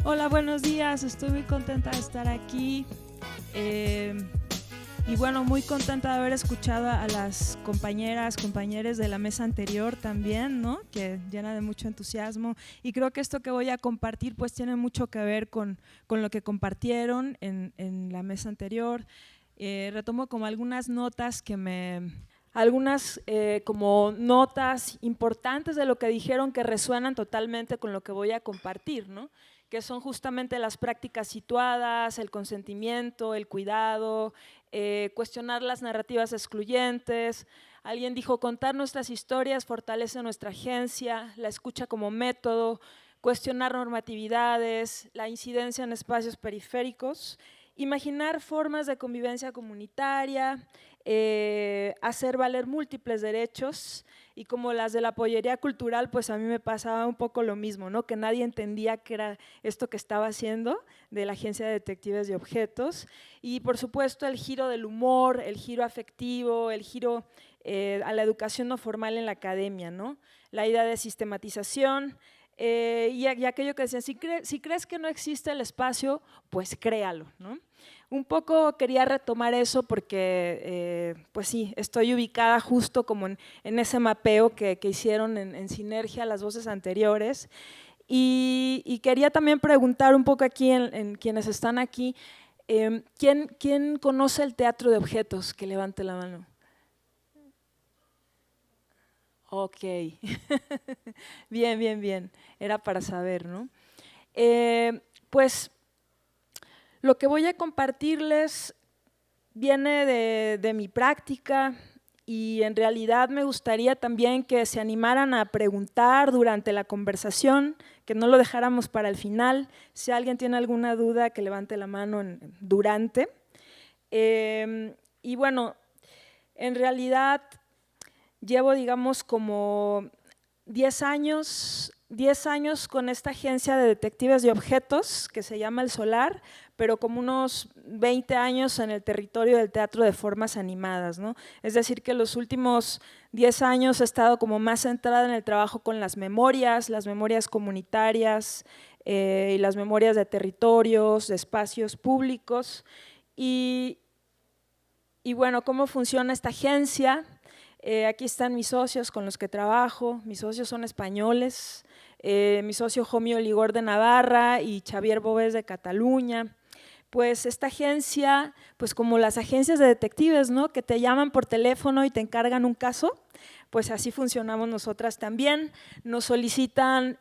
Hola, buenos días, estoy muy contenta de estar aquí y bueno, muy contenta de haber escuchado a las compañeros de la mesa anterior también, ¿no? Que llena de mucho entusiasmo, y creo que esto que voy a compartir pues tiene mucho que ver con lo que compartieron en la mesa anterior. Retomo como algunas notas como notas importantes de lo que dijeron que resuenan totalmente con lo que voy a compartir, ¿no? Que son justamente las prácticas situadas, el consentimiento, el cuidado, cuestionar las narrativas excluyentes. Alguien dijo: contar nuestras historias fortalece nuestra agencia, la escucha como método, cuestionar normatividades, la incidencia en espacios periféricos, imaginar formas de convivencia comunitaria, hacer valer múltiples derechos. Y como las de la pollería cultural, pues a mí me pasaba un poco lo mismo, ¿no? Que nadie entendía qué era esto que estaba haciendo de la Agencia de Detectives de Objetos. Y por supuesto el giro del humor, el giro afectivo, el giro a la educación no formal en la academia, ¿no? La idea de sistematización, y aquello que decían: si crees que no existe el espacio, pues créalo, ¿no? Un poco quería retomar eso porque, pues sí, estoy ubicada justo como en ese mapeo que hicieron en Sinergia las voces anteriores, y quería también preguntar un poco aquí en quienes están aquí, ¿quién conoce el teatro de objetos? Que levante la mano. Ok, bien, bien, bien, era para saber, ¿no? Pues lo que voy a compartirles viene de mi práctica, y en realidad me gustaría también que se animaran a preguntar durante la conversación, que no lo dejáramos para el final. Si alguien tiene alguna duda, que levante la mano durante. Y bueno, en realidad llevo, digamos, como 10 años con esta agencia de detectives de objetos que se llama El Solar, pero como unos 20 años en el territorio del teatro de formas animadas, ¿no? Es decir, que los últimos 10 años he estado como más centrada en el trabajo con las memorias comunitarias, y las memorias de territorios, de espacios públicos. Y bueno, ¿cómo funciona esta agencia? Aquí están mis socios con los que trabajo. Mis socios son españoles, mi socio Jomio Ligor de Navarra y Xavier Bóvez de Cataluña. Pues esta agencia, pues como las agencias de detectives, ¿no? Que te llaman por teléfono y te encargan un caso, pues así funcionamos nosotras también. Nos solicitan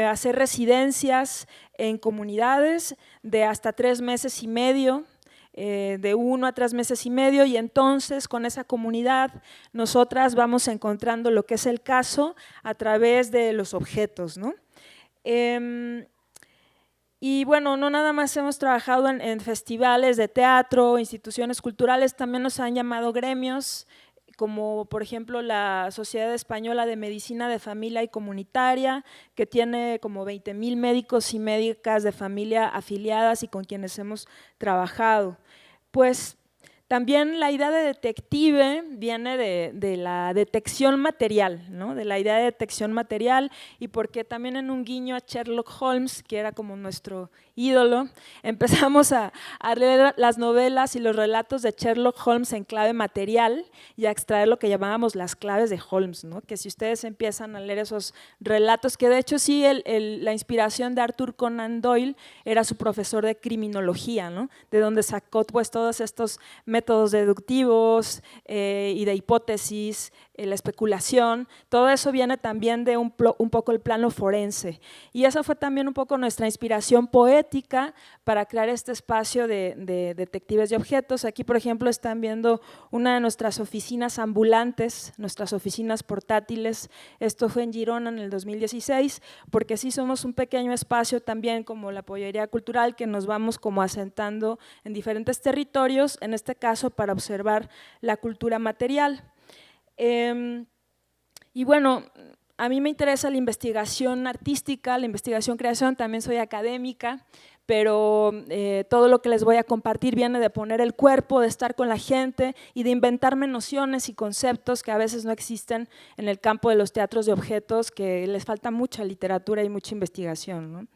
hacer residencias en comunidades de hasta 3 meses y medio, de 1 a 3 meses y medio, y entonces con esa comunidad nosotras vamos encontrando lo que es el caso a través de los objetos, ¿no? Y bueno, no nada más hemos trabajado en festivales de teatro, instituciones culturales, también nos han llamado gremios, como por ejemplo la Sociedad Española de Medicina de Familia y Comunitaria, que tiene como 20,000 médicos y médicas de familia afiliadas y con quienes hemos trabajado. Pues también la idea de detective viene de la detección material, ¿no? De la idea de detección material, y porque también en un guiño a Sherlock Holmes, que era como nuestro ídolo, empezamos a leer las novelas y los relatos de Sherlock Holmes en clave material y a extraer lo que llamábamos las claves de Holmes, ¿no? Que si ustedes empiezan a leer esos relatos, que de hecho sí, la inspiración de Arthur Conan Doyle era su profesor de criminología, ¿no? De donde sacó pues todos estos métodos deductivos y de hipótesis, la especulación. Todo eso viene también de un poco el plano forense, y esa fue también un poco nuestra inspiración poética para crear este espacio de detectives de objetos. Aquí, por ejemplo, están viendo una de nuestras oficinas ambulantes, nuestras oficinas portátiles. Esto fue en Girona en el 2016, porque sí somos un pequeño espacio también como la pollería cultural, que nos vamos como asentando en diferentes territorios, en este caso para observar la cultura material. Y bueno, a mí me interesa la investigación artística, la investigación-creación, también soy académica, pero todo lo que les voy a compartir viene de poner el cuerpo, de estar con la gente y de inventarme nociones y conceptos que a veces no existen en el campo de los teatros de objetos, que les falta mucha literatura y mucha investigación, ¿no?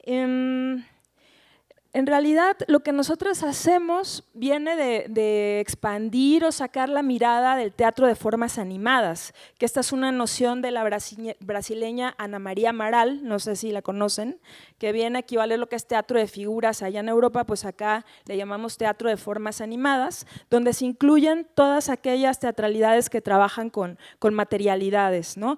En realidad, lo que nosotros hacemos viene de expandir o sacar la mirada del teatro de formas animadas, que esta es una noción de la brasileña Ana María Amaral, no sé si la conocen, que viene a equivaler lo que es teatro de figuras allá en Europa, pues acá le llamamos teatro de formas animadas, donde se incluyen todas aquellas teatralidades que trabajan con materialidades, ¿no?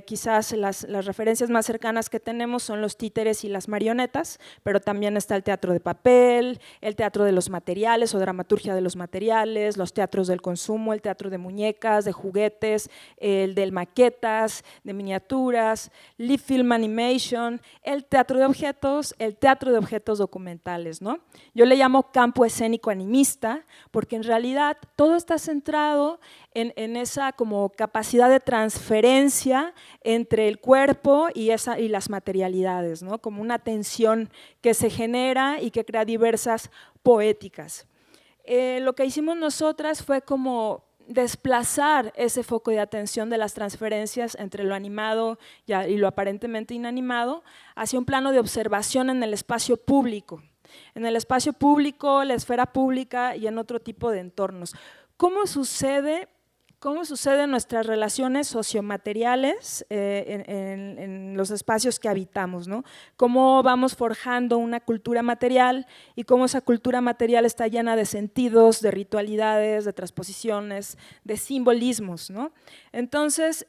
Quizás las referencias más cercanas que tenemos son los títeres y las marionetas, pero también está el teatro de papel, el teatro de los materiales o dramaturgia de los materiales, los teatros del consumo, el teatro de muñecas, de juguetes, el de maquetas, de miniaturas, live film animation, el teatro de objetos, el teatro de objetos documentales, ¿no? Yo le llamo campo escénico animista porque en realidad todo está centrado en esa como capacidad de transferencia entre el cuerpo y las materialidades, ¿no? Como una tensión que se genera y que crea diversas poéticas. Lo que hicimos nosotras fue como desplazar ese foco de atención de las transferencias entre lo animado y lo aparentemente inanimado hacia un plano de observación en el espacio público. En el espacio público, la esfera pública y en otro tipo de entornos. ¿Cómo sucede en nuestras relaciones sociomateriales en los espacios que habitamos, ¿no? Cómo vamos forjando una cultura material y cómo esa cultura material está llena de sentidos, de ritualidades, de transposiciones, de simbolismos, ¿no? Entonces,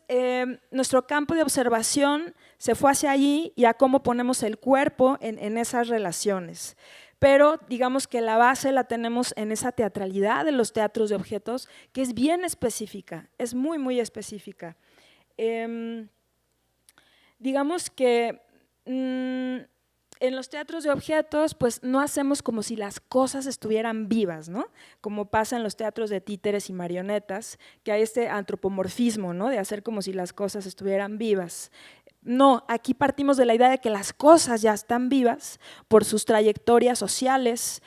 nuestro campo de observación se fue hacia allí y a cómo ponemos el cuerpo en esas relaciones. Pero digamos que la base la tenemos en esa teatralidad de los teatros de objetos, que es bien específica, es muy, muy específica. Digamos que en los teatros de objetos, pues no hacemos como si las cosas estuvieran vivas, ¿no? Como pasa en los teatros de títeres y marionetas, que hay este antropomorfismo, ¿no? De hacer como si las cosas estuvieran vivas. No, aquí partimos de la idea de que las cosas ya están vivas por sus trayectorias sociales,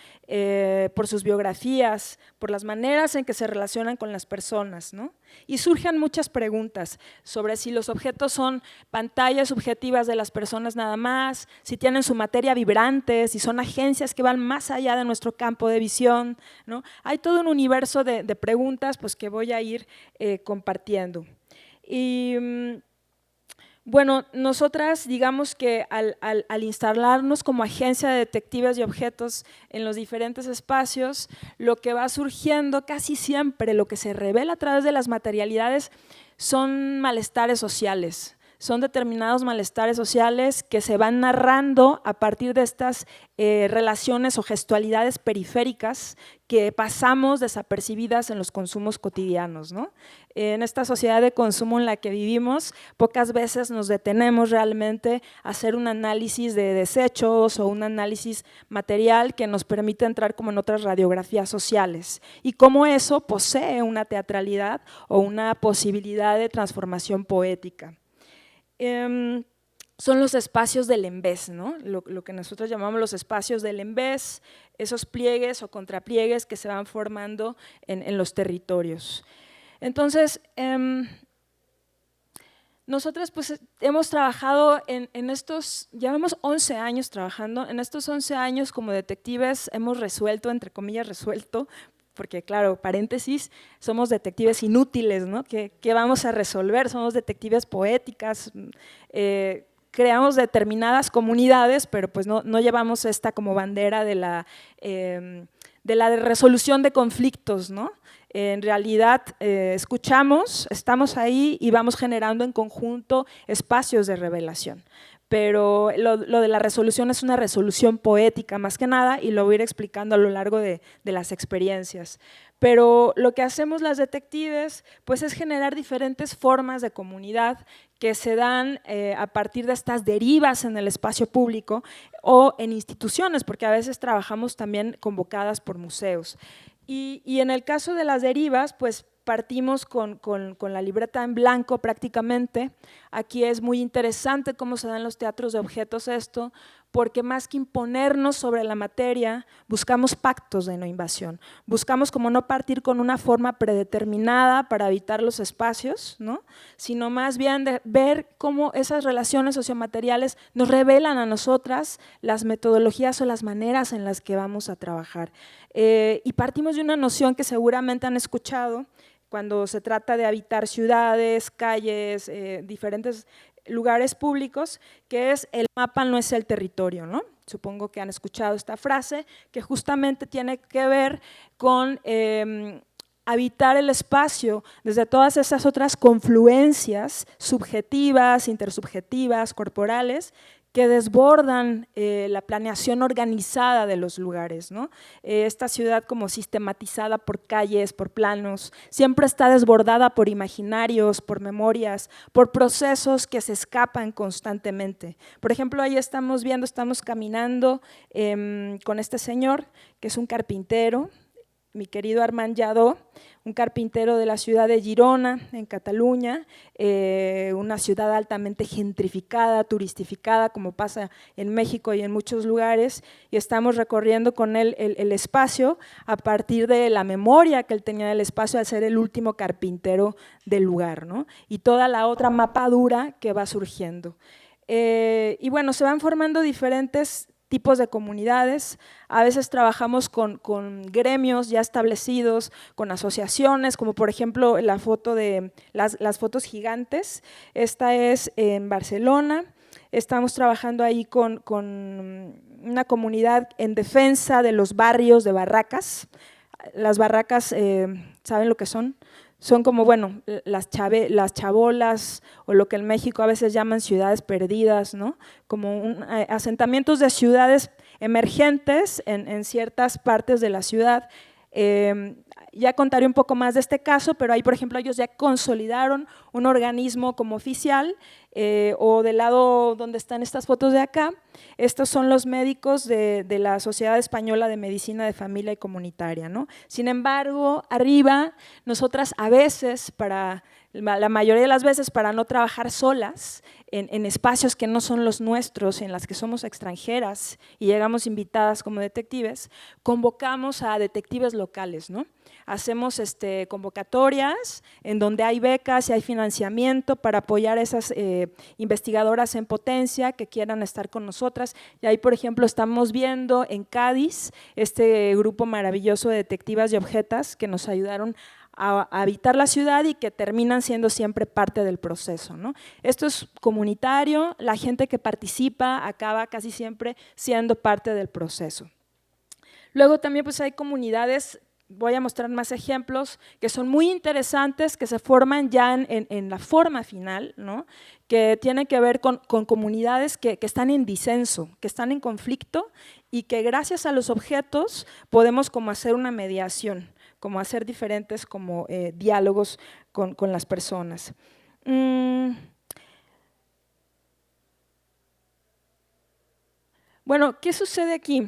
por sus biografías, por las maneras en que se relacionan con las personas, ¿no? Y surgen muchas preguntas sobre si los objetos son pantallas subjetivas de las personas nada más, si tienen su materia vibrante, si son agencias que van más allá de nuestro campo de visión, ¿no? Hay todo un universo de preguntas pues, que voy a ir compartiendo. Y bueno, nosotras digamos que al instalarnos como agencia de detectives y objetos en los diferentes espacios, lo que va surgiendo casi siempre, lo que se revela a través de las materialidades son malestares sociales. Son determinados malestares sociales que se van narrando a partir de estas relaciones o gestualidades periféricas que pasamos desapercibidas en los consumos cotidianos, ¿no? En esta sociedad de consumo en la que vivimos, pocas veces nos detenemos realmente a hacer un análisis de desechos o un análisis material que nos permite entrar como en otras radiografías sociales y cómo eso posee una teatralidad o una posibilidad de transformación poética. Son los espacios del embés, ¿no? Lo que nosotros llamamos los espacios del embés, esos pliegues o contrapliegues que se van formando en los territorios. Entonces, nosotros pues hemos trabajado en estos, llevamos 11 años trabajando, en estos 11 años como detectives hemos resuelto, entre comillas resuelto, porque claro, paréntesis, somos detectives inútiles, ¿no? ¿Qué vamos a resolver? Somos detectives poéticas, creamos determinadas comunidades, pero pues no llevamos esta como bandera de la resolución de conflictos, ¿no? En realidad escuchamos, estamos ahí y vamos generando en conjunto espacios de revelación. Pero lo de la resolución es una resolución poética más que nada y lo voy a ir explicando a lo largo de las experiencias. Pero lo que hacemos las detectives pues es generar diferentes formas de comunidad que se dan a partir de estas derivas en el espacio público o en instituciones, porque a veces trabajamos también convocadas por museos. Y en el caso de las derivas, pues partimos con la libreta en blanco prácticamente. Aquí es muy interesante cómo se dan los teatros de objetos esto, porque más que imponernos sobre la materia, buscamos pactos de no invasión, buscamos como no partir con una forma predeterminada para habitar los espacios, ¿no? Sino más bien de ver cómo esas relaciones sociomateriales nos revelan a nosotras las metodologías o las maneras en las que vamos a trabajar. Y partimos de una noción que seguramente han escuchado cuando se trata de habitar ciudades, calles, diferentes lugares públicos, que es el mapa no es el territorio, ¿no? Supongo que han escuchado esta frase, que justamente tiene que ver con habitar el espacio desde todas esas otras confluencias subjetivas, intersubjetivas, corporales, que desbordan la planeación organizada de los lugares, ¿no? Esta ciudad como sistematizada por calles, por planos, siempre está desbordada por imaginarios, por memorias, por procesos que se escapan constantemente. Por ejemplo, ahí estamos caminando con este señor, que es un carpintero, mi querido Armand Lladó, un carpintero de la ciudad de Girona, en Cataluña, una ciudad altamente gentrificada, turistificada, como pasa en México y en muchos lugares, y estamos recorriendo con él el espacio a partir de la memoria que él tenía del espacio al ser el último carpintero del lugar, ¿no? Y toda la otra mapadura que va surgiendo. Y bueno, se van formando diferentes tipos de comunidades, a veces trabajamos con gremios ya establecidos, con asociaciones, como por ejemplo la foto de las fotos gigantes, esta es en Barcelona, estamos trabajando ahí con una comunidad en defensa de los barrios de barracas. Las barracas, ¿saben lo que son? Son como, bueno, las chabolas o lo que en México a veces llaman ciudades perdidas, ¿no? Como asentamientos de ciudades emergentes en ciertas partes de la ciudad. Ya contaré un poco más de este caso, pero ahí, por ejemplo, ellos ya consolidaron un organismo como oficial, o del lado donde están estas fotos de acá, estos son los médicos de la Sociedad Española de Medicina de Familia y Comunitaria, ¿no? Sin embargo, arriba, nosotras a veces, la mayoría de las veces, para no trabajar solas, en espacios que no son los nuestros, en las que somos extranjeras y llegamos invitadas como detectives, convocamos a detectives locales, ¿no? Hacemos convocatorias en donde hay becas y hay financiamiento para apoyar a esas investigadoras en potencia que quieran estar con nosotras. Y ahí, por ejemplo, estamos viendo en Cádiz este grupo maravilloso de detectivas y objetas que nos ayudaron a habitar la ciudad y que terminan siendo siempre parte del proceso, ¿no? Esto es comunitario, la gente que participa acaba casi siempre siendo parte del proceso. Luego también pues hay comunidades, voy a mostrar más ejemplos, que son muy interesantes, que se forman ya en la forma final, ¿no? Que tienen que ver con comunidades que están en disenso, que están en conflicto y que gracias a los objetos podemos como hacer una mediación, como hacer diferentes como diálogos con las personas. Bueno, ¿qué sucede aquí?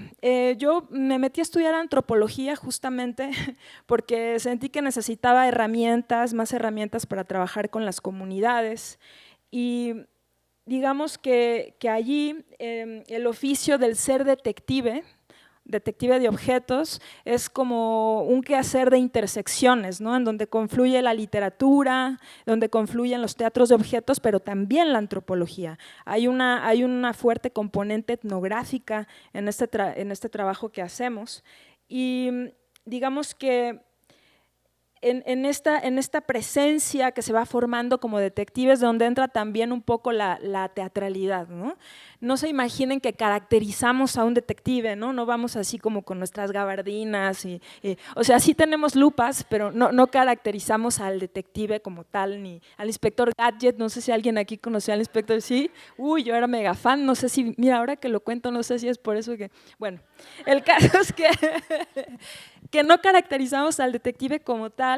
Yo me metí a estudiar antropología justamente porque sentí que necesitaba herramientas, más herramientas para trabajar con las comunidades y digamos que allí el oficio del ser detective de objetos, es como un quehacer de intersecciones, ¿no? En donde confluye la literatura, donde confluyen los teatros de objetos, pero también la antropología. Hay una fuerte componente etnográfica en este trabajo que hacemos y digamos que en esta presencia que se va formando como detectives, donde entra también un poco la teatralidad, ¿no? No se imaginen que caracterizamos a un detective, ¿no? No vamos así como con nuestras gabardinas, o sea, sí tenemos lupas, pero no caracterizamos al detective como tal, ni al inspector Gadget. No sé si alguien aquí conoció al inspector, ¿sí? Uy, yo era mega fan, no sé si, mira, ahora que lo cuento, no sé si es por eso que, bueno, el caso es que no caracterizamos al detective como tal,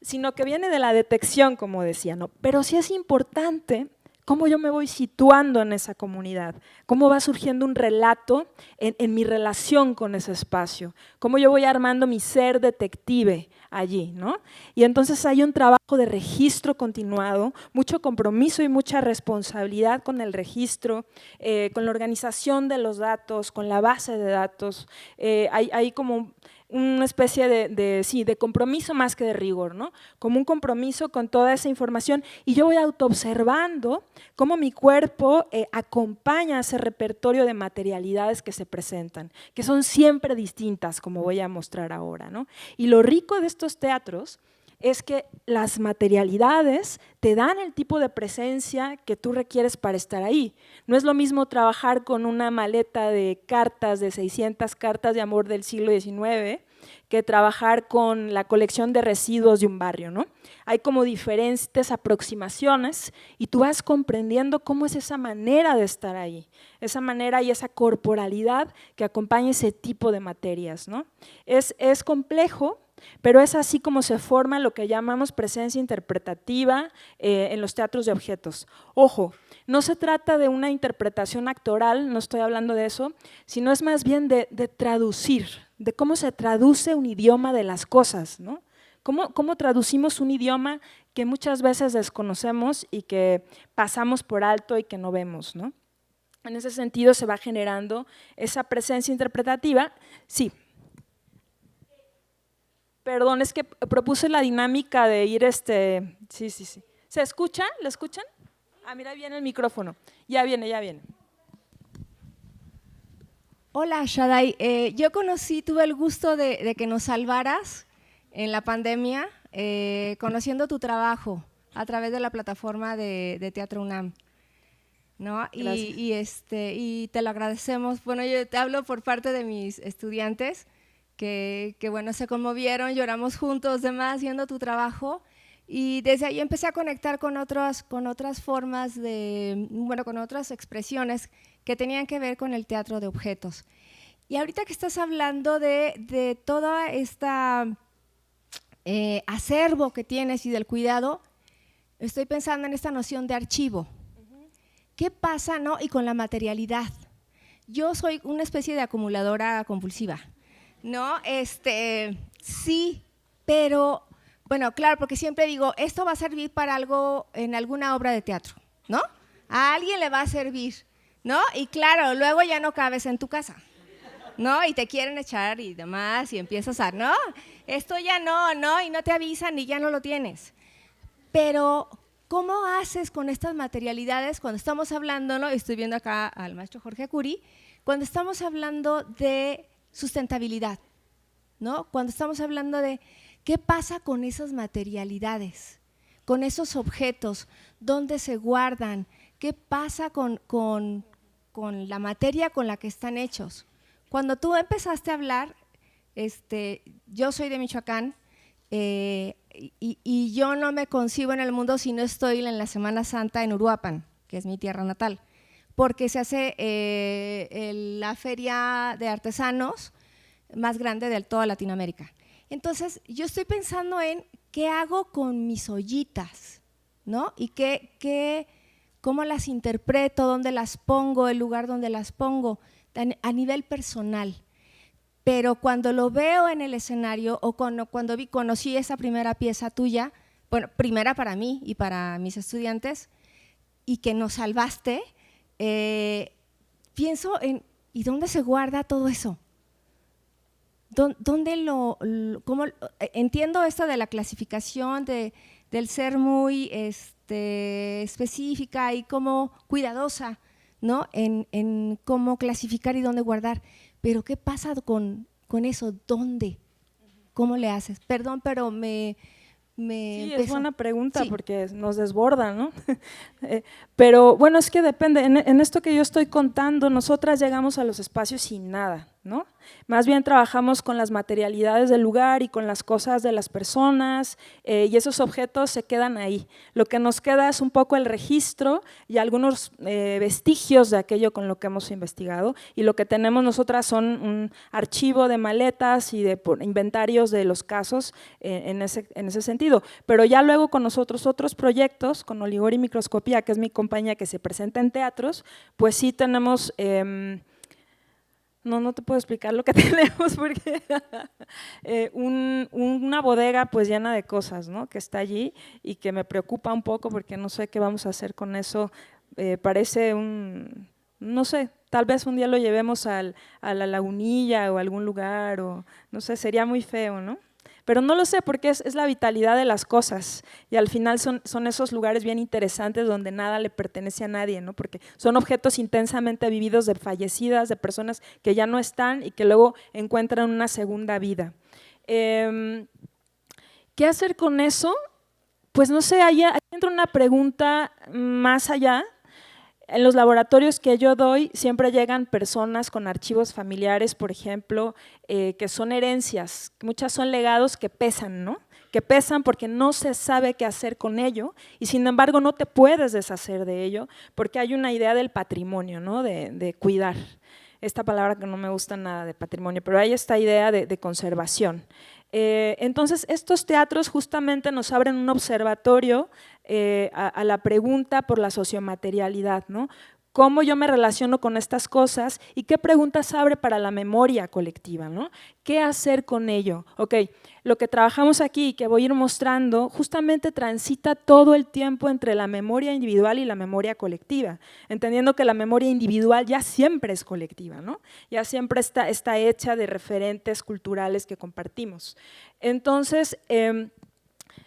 sino que viene de la detección, como decía, ¿no? Pero sí es importante cómo yo me voy situando en esa comunidad, cómo va surgiendo un relato en mi relación con ese espacio, cómo yo voy armando mi ser detective allí, ¿no? Y entonces hay un trabajo de registro continuado, mucho compromiso y mucha responsabilidad con el registro, con la organización de los datos, con la base de datos. Hay como una especie de compromiso más que de rigor, ¿no? Como un compromiso con toda esa información, y yo voy autoobservando cómo mi cuerpo acompaña ese repertorio de materialidades que se presentan, que son siempre distintas, como voy a mostrar ahora, ¿no? Y lo rico de estos teatros es que las materialidades te dan el tipo de presencia que tú requieres para estar ahí. No es lo mismo trabajar con una maleta de cartas, de 600 cartas de amor del siglo XIX, que trabajar con la colección de residuos de un barrio, ¿no? Hay como diferentes aproximaciones y tú vas comprendiendo cómo es esa manera de estar ahí, esa manera y esa corporalidad que acompaña ese tipo de materias, ¿no? Es complejo, pero es así como se forma lo que llamamos presencia interpretativa en los teatros de objetos. Ojo, no se trata de una interpretación actoral, no estoy hablando de eso, sino es más bien de traducir, de cómo se traduce un idioma de las cosas, ¿no? ¿Cómo traducimos un idioma que muchas veces desconocemos y que pasamos por alto y que no vemos, ¿no? En ese sentido se va generando esa presencia interpretativa, sí. Perdón, es que propuse la dinámica de ir, sí. ¿Se escucha? ¿Lo escuchan? Ah, mira, viene el micrófono. Ya viene. Hola, Shaddai. Yo tuve el gusto de que nos salvaras en la pandemia, conociendo tu trabajo a través de la plataforma de Teatro UNAM, ¿no? Y te lo agradecemos. Bueno, yo te hablo por parte de mis estudiantes, que bueno, se conmovieron, lloramos juntos, demás, viendo tu trabajo, y desde ahí empecé a conectar con otras formas con otras expresiones que tenían que ver con el teatro de objetos. Y ahorita que estás hablando de toda esta acervo que tienes y del cuidado, estoy pensando en esta noción de archivo. ¿Qué pasa, no? Y con la materialidad. Yo soy una especie de acumuladora compulsiva, ¿no? Sí, pero, bueno, claro, porque siempre digo, esto va a servir para algo en alguna obra de teatro, ¿no? A alguien le va a servir, ¿no? Y claro, luego ya no cabes en tu casa, ¿no? Y te quieren echar y demás, y empiezas a, ¿no? Esto ya no, y no te avisan y ya no lo tienes. Pero, ¿cómo haces con estas materialidades cuando estamos hablando, ¿no? Estoy viendo acá al maestro Jorge Acuri, cuando estamos hablando de sustentabilidad, ¿no? Cuando estamos hablando de qué pasa con esas materialidades, con esos objetos, dónde se guardan, qué pasa con la materia con la que están hechos. Cuando tú empezaste a hablar, yo soy de Michoacán, y yo no me concibo en el mundo si no estoy en la Semana Santa en Uruapan, que es mi tierra natal, porque se hace la feria de artesanos más grande de toda Latinoamérica. Entonces, yo estoy pensando en qué hago con mis ollitas, ¿no? Y cómo las interpreto, dónde las pongo, el lugar donde las pongo, a nivel personal. Pero cuando lo veo en el escenario o cuando conocí esa primera pieza tuya, bueno, primera para mí y para mis estudiantes, y que nos salvaste, pienso en, ¿y dónde se guarda todo eso? ¿Cómo, entiendo esto de la clasificación, del ser muy específica y como cuidadosa, ¿no? En cómo clasificar y dónde guardar, pero ¿qué pasa con eso? ¿Dónde? ¿Cómo le haces? Perdón, pero Sí, es buena pregunta, sí, porque nos desborda, ¿no? Pero bueno, es que depende, en esto que yo estoy contando, nosotras llegamos a los espacios sin nada, ¿no? Más bien trabajamos con las materialidades del lugar y con las cosas de las personas, y esos objetos se quedan ahí. Lo que nos queda es un poco el registro y algunos vestigios de aquello con lo que hemos investigado, y lo que tenemos nosotras son un archivo de maletas y de inventarios de los casos en ese sentido. Pero ya luego con nosotros otros proyectos, con Oligori Microscopía, que es mi compañía que se presenta en teatros, pues sí tenemos No te puedo explicar lo que tenemos porque una bodega pues llena de cosas, ¿no? Que está allí y que me preocupa un poco porque no sé qué vamos a hacer con eso. Parece no sé, tal vez un día lo llevemos a la Lagunilla o a algún lugar o no sé, sería muy feo, ¿no? Pero no lo sé porque es la vitalidad de las cosas y al final son esos lugares bien interesantes donde nada le pertenece a nadie, ¿no? Porque son objetos intensamente vividos de fallecidas, de personas que ya no están y que luego encuentran una segunda vida. ¿Qué hacer con eso? Pues no sé, ahí entra una pregunta más allá. En los laboratorios que yo doy siempre llegan personas con archivos familiares, por ejemplo, que son herencias, muchas son legados que pesan, ¿no? Que pesan porque no se sabe qué hacer con ello y sin embargo no te puedes deshacer de ello porque hay una idea del patrimonio, ¿no? De cuidar. Esta palabra que no me gusta nada de patrimonio, pero hay esta idea de conservación. Entonces, estos teatros justamente nos abren un observatorio a la pregunta por la sociomaterialidad, ¿no? ¿Cómo yo me relaciono con estas cosas y qué preguntas abre para la memoria colectiva, ¿no? ¿Qué hacer con ello? Ok, lo que trabajamos aquí y que voy a ir mostrando justamente transita todo el tiempo entre la memoria individual y la memoria colectiva, entendiendo que la memoria individual ya siempre es colectiva, ¿no? Ya siempre está hecha de referentes culturales que compartimos. Entonces,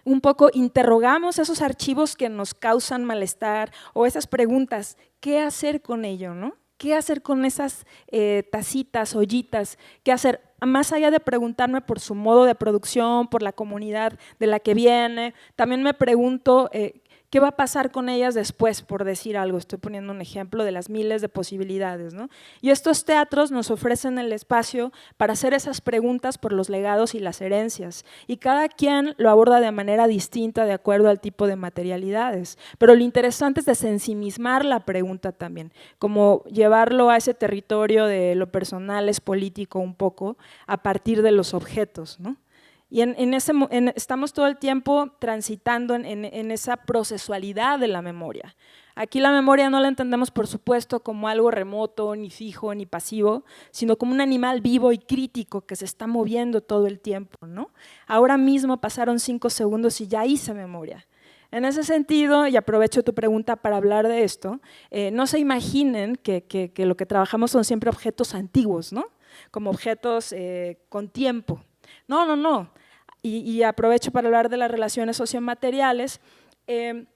un poco interrogamos esos archivos que nos causan malestar o esas preguntas, ¿qué hacer con ello, no? ¿Qué hacer con esas tacitas, ollitas? ¿Qué hacer? Más allá de preguntarme por su modo de producción, por la comunidad de la que viene, también me pregunto ¿qué va a pasar con ellas después, por decir algo? Estoy poniendo un ejemplo de las miles de posibilidades, ¿no? Y estos teatros nos ofrecen el espacio para hacer esas preguntas por los legados y las herencias, y cada quien lo aborda de manera distinta de acuerdo al tipo de materialidades, pero lo interesante es desensimismar la pregunta también, como llevarlo a ese territorio de lo personal es político un poco, a partir de los objetos, ¿no? Y estamos todo el tiempo transitando en esa procesualidad de la memoria. Aquí la memoria no la entendemos, por supuesto, como algo remoto, ni fijo, ni pasivo, sino como un animal vivo y crítico que se está moviendo todo el tiempo, ¿no? Ahora mismo pasaron 5 segundos y ya hice memoria. En ese sentido, y aprovecho tu pregunta para hablar de esto, no se imaginen que lo que trabajamos son siempre objetos antiguos, ¿no? Como objetos con tiempo. No. Y aprovecho para hablar de las relaciones sociomateriales. En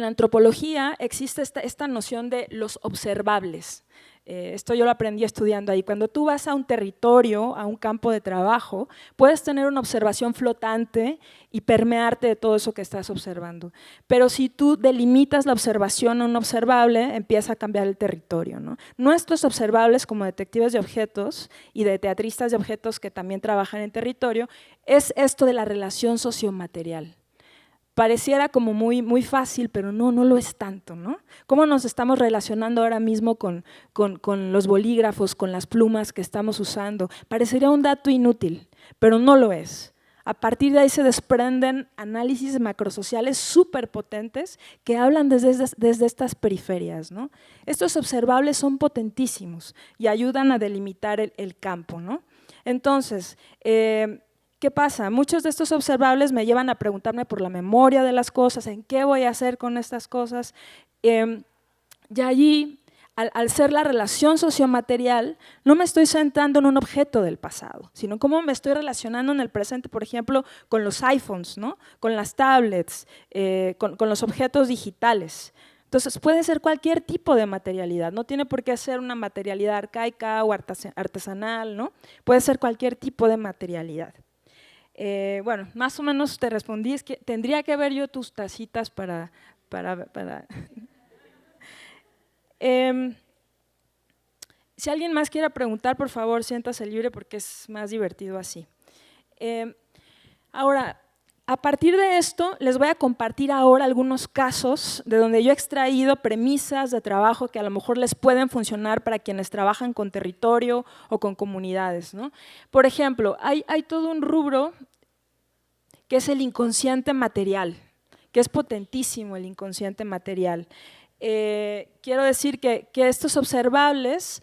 antropología existe esta noción de los observables. Esto yo lo aprendí estudiando ahí. Cuando tú vas a un territorio, a un campo de trabajo, puedes tener una observación flotante y permearte de todo eso que estás observando. Pero si tú delimitas la observación a un observable, empieza a cambiar el territorio, ¿no? Nuestros observables como detectives de objetos y de teatristas de objetos que también trabajan en territorio, es esto de la relación sociomaterial. Pareciera como muy fácil, pero no lo es tanto, ¿no? ¿Cómo nos estamos relacionando ahora mismo con los bolígrafos, con las plumas que estamos usando? Parecería un dato inútil, pero no lo es. A partir de ahí se desprenden análisis macrosociales súper potentes que hablan desde estas periferias, ¿no? Estos observables son potentísimos y ayudan a delimitar el campo, ¿no? Entonces, ¿qué pasa? Muchos de estos observables me llevan a preguntarme por la memoria de las cosas, en qué voy a hacer con estas cosas. Y allí, al ser la relación sociomaterial, no me estoy centrando en un objeto del pasado, sino cómo me estoy relacionando en el presente, por ejemplo, con los iPhones, ¿no? Con las tablets, con los objetos digitales. Entonces, puede ser cualquier tipo de materialidad, no tiene por qué ser una materialidad arcaica o artesanal, ¿no? Puede ser cualquier tipo de materialidad. Bueno, más o menos te respondí, es que tendría que ver yo tus tacitas para si alguien más quiere preguntar, por favor, siéntase libre porque es más divertido así. Ahora, a partir de esto, les voy a compartir ahora algunos casos de donde yo he extraído premisas de trabajo que a lo mejor les pueden funcionar para quienes trabajan con territorio o con comunidades, ¿no? Por ejemplo, hay todo un rubro que es el inconsciente material, que es potentísimo el inconsciente material. Quiero decir que estos observables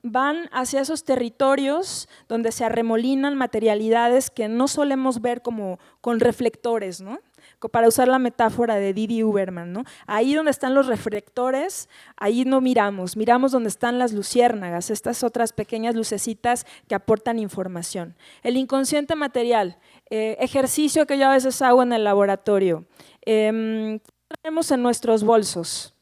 van hacia esos territorios donde se arremolinan materialidades que no solemos ver como con reflectores, ¿no? Para usar la metáfora de Didi Uberman, ¿no? Ahí donde están los reflectores, ahí no miramos, miramos donde están las luciérnagas, estas otras pequeñas lucecitas que aportan información. El inconsciente material, ejercicio que yo a veces hago en el laboratorio, tenemos en nuestros bolsos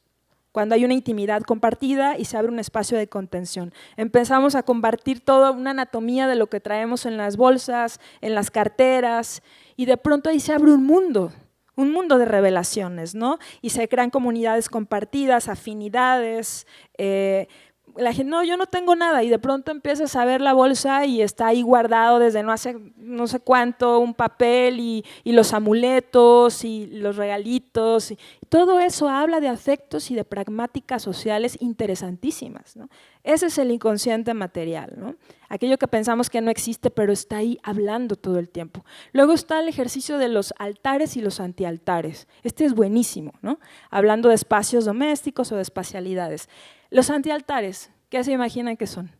cuando hay una intimidad compartida y se abre un espacio de contención. Empezamos a compartir toda una anatomía de lo que traemos en las bolsas, en las carteras, y de pronto ahí se abre un mundo de revelaciones, ¿no? Y se crean comunidades compartidas, afinidades. La gente, no, yo no tengo nada, y de pronto empiezas a ver la bolsa y está ahí guardado desde no hace no sé cuánto, un papel y los amuletos y los regalitos. Y todo eso habla de afectos y de pragmáticas sociales interesantísimas, ¿no? Ese es el inconsciente material, ¿no? Aquello que pensamos que no existe, pero está ahí hablando todo el tiempo. Luego está el ejercicio de los altares y los antialtares. Este es buenísimo, ¿no? Hablando de espacios domésticos o de espacialidades. Los antialtares, ¿qué se imaginan que son?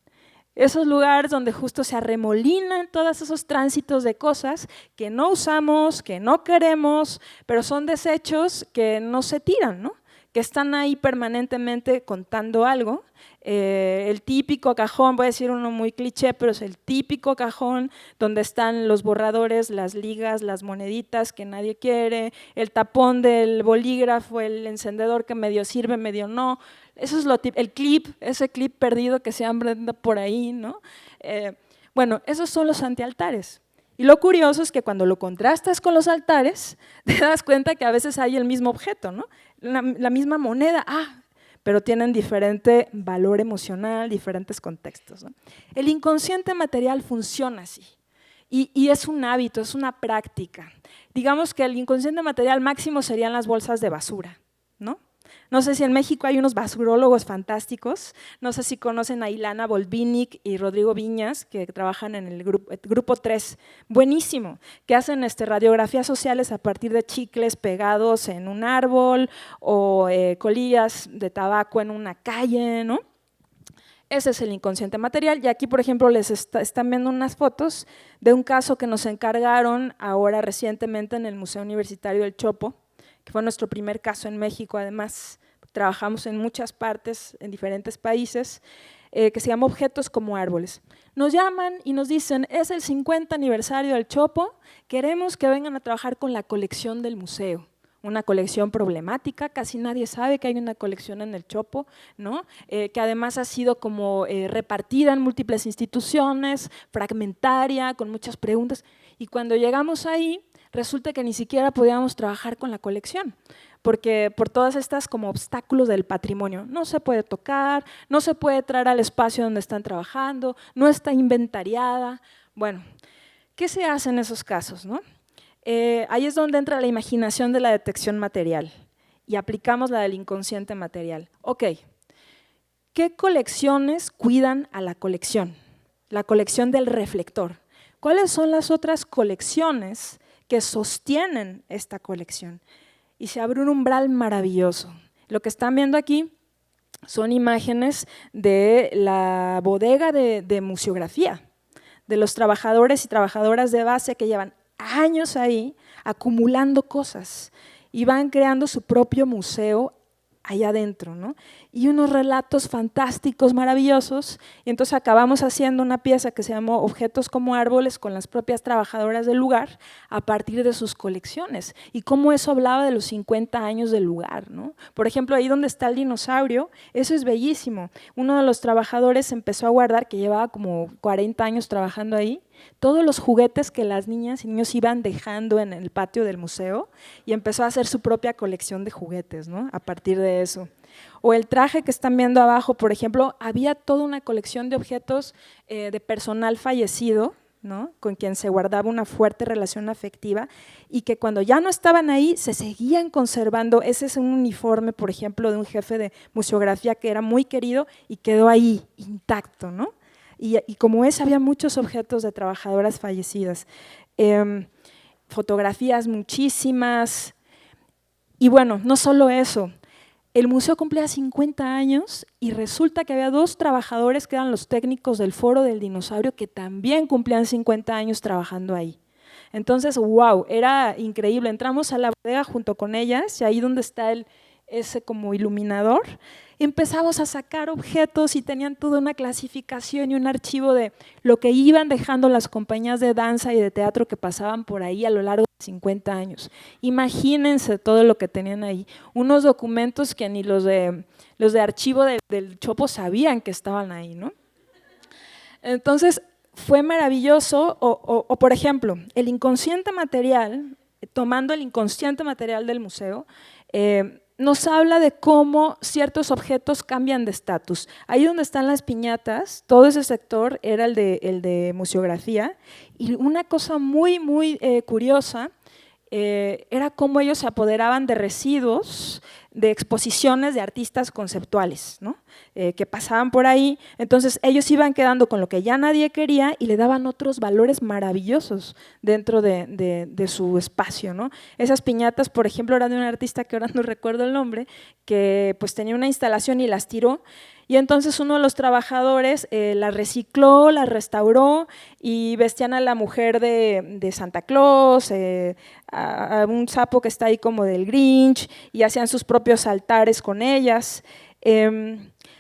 Esos lugares donde justo se arremolinan todos esos tránsitos de cosas que no usamos, que no queremos, pero son desechos que no se tiran, ¿no? Que están ahí permanentemente contando algo. El típico cajón, voy a decir uno muy cliché, pero es el típico cajón donde están los borradores, las ligas, las moneditas que nadie quiere, el tapón del bolígrafo, el encendedor que medio sirve, medio no. Eso es lo típico, el clip, ese clip perdido que se anda por ahí, ¿no? Bueno, esos son los antialtares. Y lo curioso es que cuando lo contrastas con los altares, te das cuenta que a veces hay el mismo objeto, ¿no? La misma moneda, pero tienen diferente valor emocional, diferentes contextos, ¿no? El inconsciente material funciona así, y es un hábito, es una práctica. Digamos que el inconsciente material máximo serían las bolsas de basura, ¿no? No sé si en México hay unos basurólogos fantásticos, no sé si conocen a Ilana Volvinic y Rodrigo Viñas, que trabajan en el grupo 3, buenísimo, que hacen radiografías sociales a partir de chicles pegados en un árbol o colillas de tabaco en una calle, ¿no? Ese es el inconsciente material, y aquí, por ejemplo, les están viendo unas fotos de un caso que nos encargaron ahora recientemente en el Museo Universitario del Chopo, que fue nuestro primer caso en México. Además, trabajamos en muchas partes, en diferentes países, que se llama Objetos como árboles. Nos llaman y nos dicen, es el 50 aniversario del Chopo, queremos que vengan a trabajar con la colección del museo. Una colección problemática, casi nadie sabe que hay una colección en el Chopo, ¿no? Que además ha sido como repartida en múltiples instituciones, fragmentaria, con muchas preguntas, y cuando llegamos ahí, resulta que ni siquiera podíamos trabajar con la colección, porque por todas estas como obstáculos del patrimonio, no se puede tocar, no se puede traer al espacio donde están trabajando, no está inventariada. Bueno, ¿qué se hace en esos casos, no? Ahí es donde entra la imaginación de la detección material y aplicamos la del inconsciente material. Ok, ¿qué colecciones cuidan a la colección? La colección del reflector. ¿Cuáles son las otras colecciones que sostienen esta colección? Y se abre un umbral maravilloso. Lo que están viendo aquí son imágenes de la bodega de museografía, de los trabajadores y trabajadoras de base que llevan años ahí acumulando cosas y van creando su propio museo allá adentro, ¿no? Y unos relatos fantásticos, maravillosos, y entonces acabamos haciendo una pieza que se llamó Objetos como árboles con las propias trabajadoras del lugar a partir de sus colecciones, y cómo eso hablaba de los 50 años del lugar, ¿no? Por ejemplo, ahí donde está el dinosaurio, eso es bellísimo. Uno de los trabajadores empezó a guardar, que llevaba como 40 años trabajando ahí, todos los juguetes que las niñas y niños iban dejando en el patio del museo, y empezó a hacer su propia colección de juguetes, ¿no? A partir de eso. O el traje que están viendo abajo, por ejemplo, había toda una colección de objetos de personal fallecido, ¿no? Con quien se guardaba una fuerte relación afectiva, y que cuando ya no estaban ahí se seguían conservando. Ese es un uniforme, por ejemplo, de un jefe de museografía que era muy querido y quedó ahí intacto, ¿no? Y como ese había muchos objetos de trabajadoras fallecidas, fotografías muchísimas, y bueno, no solo eso, el museo cumplía 50 años y resulta que había 2 trabajadores que eran los técnicos del Foro del Dinosaurio que también cumplían 50 años trabajando ahí. Entonces, wow, era increíble. Entramos a la bodega junto con ellas y ahí donde está ese como iluminador, empezamos a sacar objetos y tenían toda una clasificación y un archivo de lo que iban dejando las compañías de danza y de teatro que pasaban por ahí a lo largo de 50 años. Imagínense todo lo que tenían ahí, unos documentos que ni los de archivo del Chopo sabían que estaban ahí, ¿no? Entonces, fue maravilloso, o por ejemplo, el inconsciente material, tomando el inconsciente material del museo, nos habla de cómo ciertos objetos cambian de estatus. Ahí donde están las piñatas, todo ese sector era el de museografía, y una cosa muy, muy curiosa era cómo ellos se apoderaban de residuos de exposiciones de artistas conceptuales, ¿no? Que pasaban por ahí. Entonces ellos iban quedando con lo que ya nadie quería y le daban otros valores maravillosos dentro de su espacio, ¿no? Esas piñatas, por ejemplo, eran de un artista que ahora no recuerdo el nombre, que pues tenía una instalación y las tiró, y entonces uno de los trabajadores las recicló, las restauró y vestían a la mujer de Santa Claus, a un sapo que está ahí como del Grinch, y hacían sus propios altares con ellas.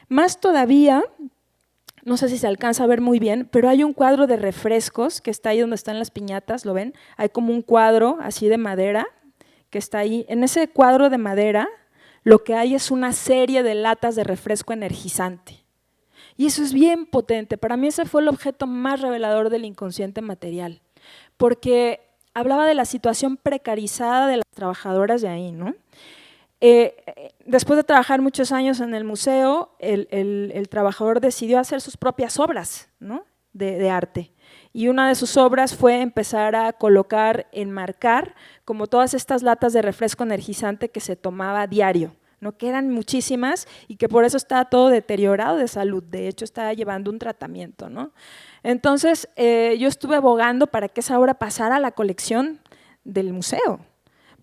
Más todavía, no sé si se alcanza a ver muy bien, pero hay un cuadro de refrescos que está ahí donde están las piñatas, ¿lo ven? Hay como un cuadro así de madera que está ahí. En ese cuadro de madera lo que hay es una serie de latas de refresco energizante. Y eso es bien potente. Para mí ese fue el objeto más revelador del inconsciente material, porque hablaba de la situación precarizada de las trabajadoras de ahí, ¿no? Después de trabajar muchos años en el museo, el trabajador decidió hacer sus propias obras, ¿no? de arte. Y una de sus obras fue empezar a colocar, enmarcar, como todas estas latas de refresco energizante que se tomaba a diario, ¿no? Que eran muchísimas y que por eso estaba todo deteriorado de salud, de hecho estaba llevando un tratamiento, ¿no? Entonces yo estuve abogando para que esa obra pasara a la colección del museo,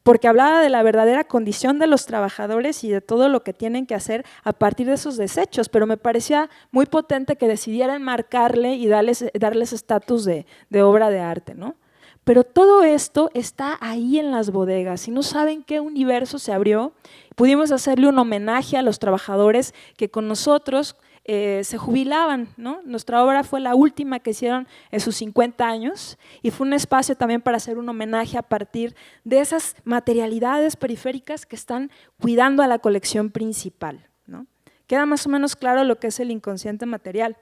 porque hablaba de la verdadera condición de los trabajadores y de todo lo que tienen que hacer a partir de esos desechos, pero me parecía muy potente que decidieran marcarle y darles estatus de obra de arte, ¿no? Pero todo esto está ahí en las bodegas y no saben qué universo se abrió. Pudimos hacerle un homenaje a los trabajadores que con nosotros se jubilaban, ¿no? Nuestra obra fue la última que hicieron en sus 50 años y fue un espacio también para hacer un homenaje a partir de esas materialidades periféricas que están cuidando a la colección principal, ¿no? Queda más o menos claro lo que es el inconsciente material.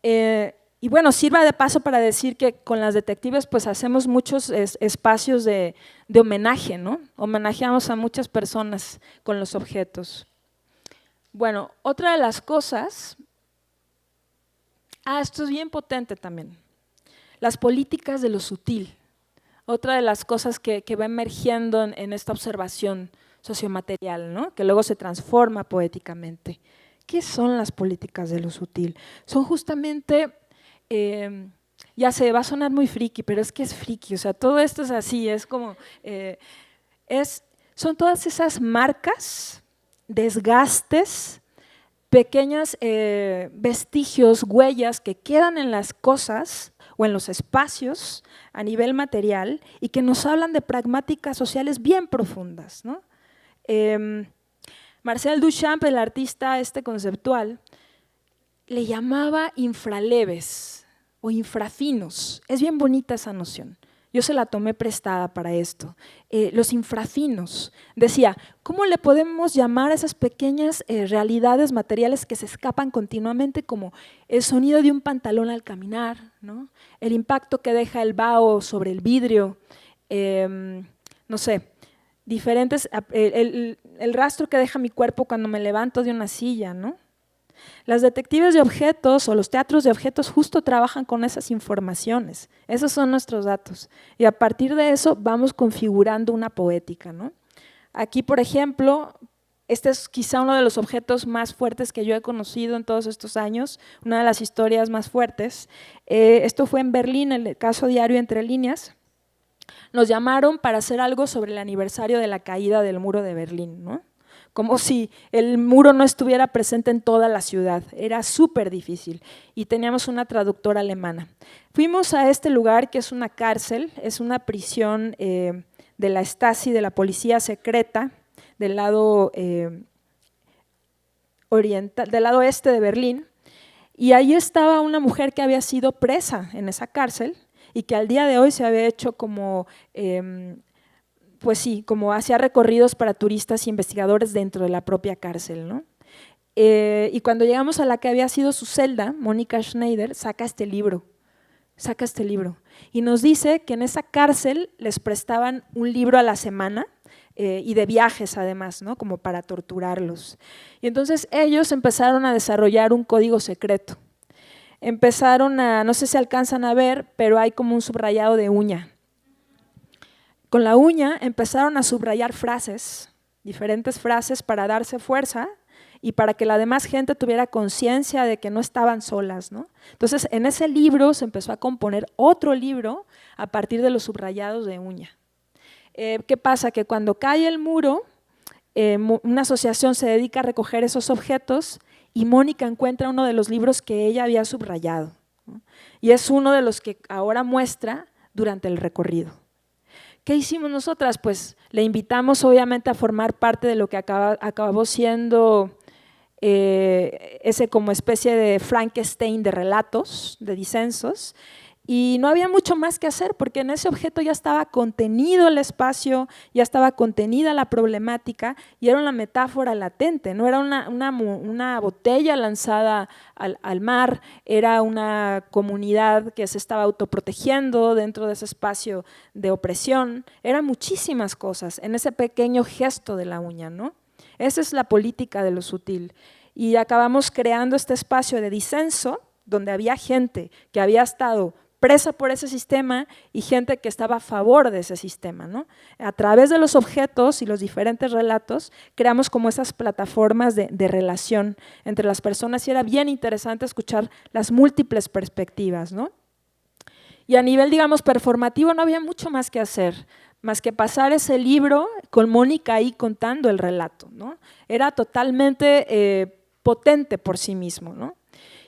Y bueno, sirva de paso para decir que con las detectives pues hacemos muchos espacios de homenaje, ¿no? Homenajeamos a muchas personas con los objetos. Bueno, otra de las cosas, esto es bien potente también, las políticas de lo sutil. Otra de las cosas que va emergiendo en esta observación sociomaterial, ¿no? Que luego se transforma poéticamente. ¿Qué son las políticas de lo sutil? Son justamente, ya sé, va a sonar muy friki, pero es que es friki, o sea, todo esto es así, es como, son todas esas marcas, desgastes, pequeños vestigios, huellas que quedan en las cosas o en los espacios a nivel material y que nos hablan de pragmáticas sociales bien profundas, ¿no? Marcel Duchamp, el artista conceptual, le llamaba infraleves o infrafinos. Es bien bonita esa noción. Yo se la tomé prestada para esto. Los infrafinos. Decía, ¿cómo le podemos llamar a esas pequeñas realidades materiales que se escapan continuamente, como el sonido de un pantalón al caminar, ¿no? El impacto que deja el vaho sobre el vidrio, no sé, diferentes, el rastro que deja mi cuerpo cuando me levanto de una silla, ¿no? Las detectives de objetos o los teatros de objetos justo trabajan con esas informaciones, esos son nuestros datos y a partir de eso vamos configurando una poética, ¿no? Aquí, por ejemplo, este es quizá uno de los objetos más fuertes que yo he conocido en todos estos años, una de las historias más fuertes. Esto fue en Berlín, el caso Diario Entre Líneas. Nos llamaron para hacer algo sobre el aniversario de la caída del muro de Berlín, ¿no? como si el muro no estuviera presente en toda la ciudad. Era súper difícil y teníamos una traductora alemana. Fuimos a este lugar que es una cárcel, es una prisión de la Stasi, de la policía secreta, del lado oriental, del lado este de Berlín, y ahí estaba una mujer que había sido presa en esa cárcel y que al día de hoy se había hecho como, pues sí, como hacía recorridos para turistas e investigadores dentro de la propia cárcel, ¿no? Y cuando llegamos a la que había sido su celda, Mónica Schneider saca este libro y nos dice que en esa cárcel les prestaban un libro a la semana y de viajes además, ¿no? Como para torturarlos. Y entonces ellos empezaron a desarrollar un código secreto. Empezaron a, no sé si alcanzan a ver, pero hay como un subrayado de uña. Con la uña empezaron a subrayar frases, diferentes frases para darse fuerza y para que la demás gente tuviera conciencia de que no estaban solas, ¿no? Entonces, en ese libro se empezó a componer otro libro a partir de los subrayados de uña. ¿Qué pasa? Que cuando cae el muro, una asociación se dedica a recoger esos objetos y Mónica encuentra uno de los libros que ella había subrayado, ¿no? Y es uno de los que ahora muestra durante el recorrido. ¿Qué hicimos nosotras? Pues le invitamos obviamente a formar parte de lo que acabó siendo ese como especie de Frankenstein de relatos, de disensos, y no había mucho más que hacer porque en ese objeto ya estaba contenido el espacio, ya estaba contenida la problemática y era una metáfora latente, no era una botella lanzada al mar, era una comunidad que se estaba autoprotegiendo dentro de ese espacio de opresión, eran muchísimas cosas en ese pequeño gesto de la uña, ¿no? Esa es la política de lo sutil y acabamos creando este espacio de disenso donde había gente que había estado presa por ese sistema y gente que estaba a favor de ese sistema, ¿no? A través de los objetos y los diferentes relatos creamos como esas plataformas de relación entre las personas y era bien interesante escuchar las múltiples perspectivas, ¿no? Y a nivel, digamos, performativo no había mucho más que hacer, más que pasar ese libro con Mónica ahí contando el relato, ¿no? Era totalmente potente por sí mismo, ¿no?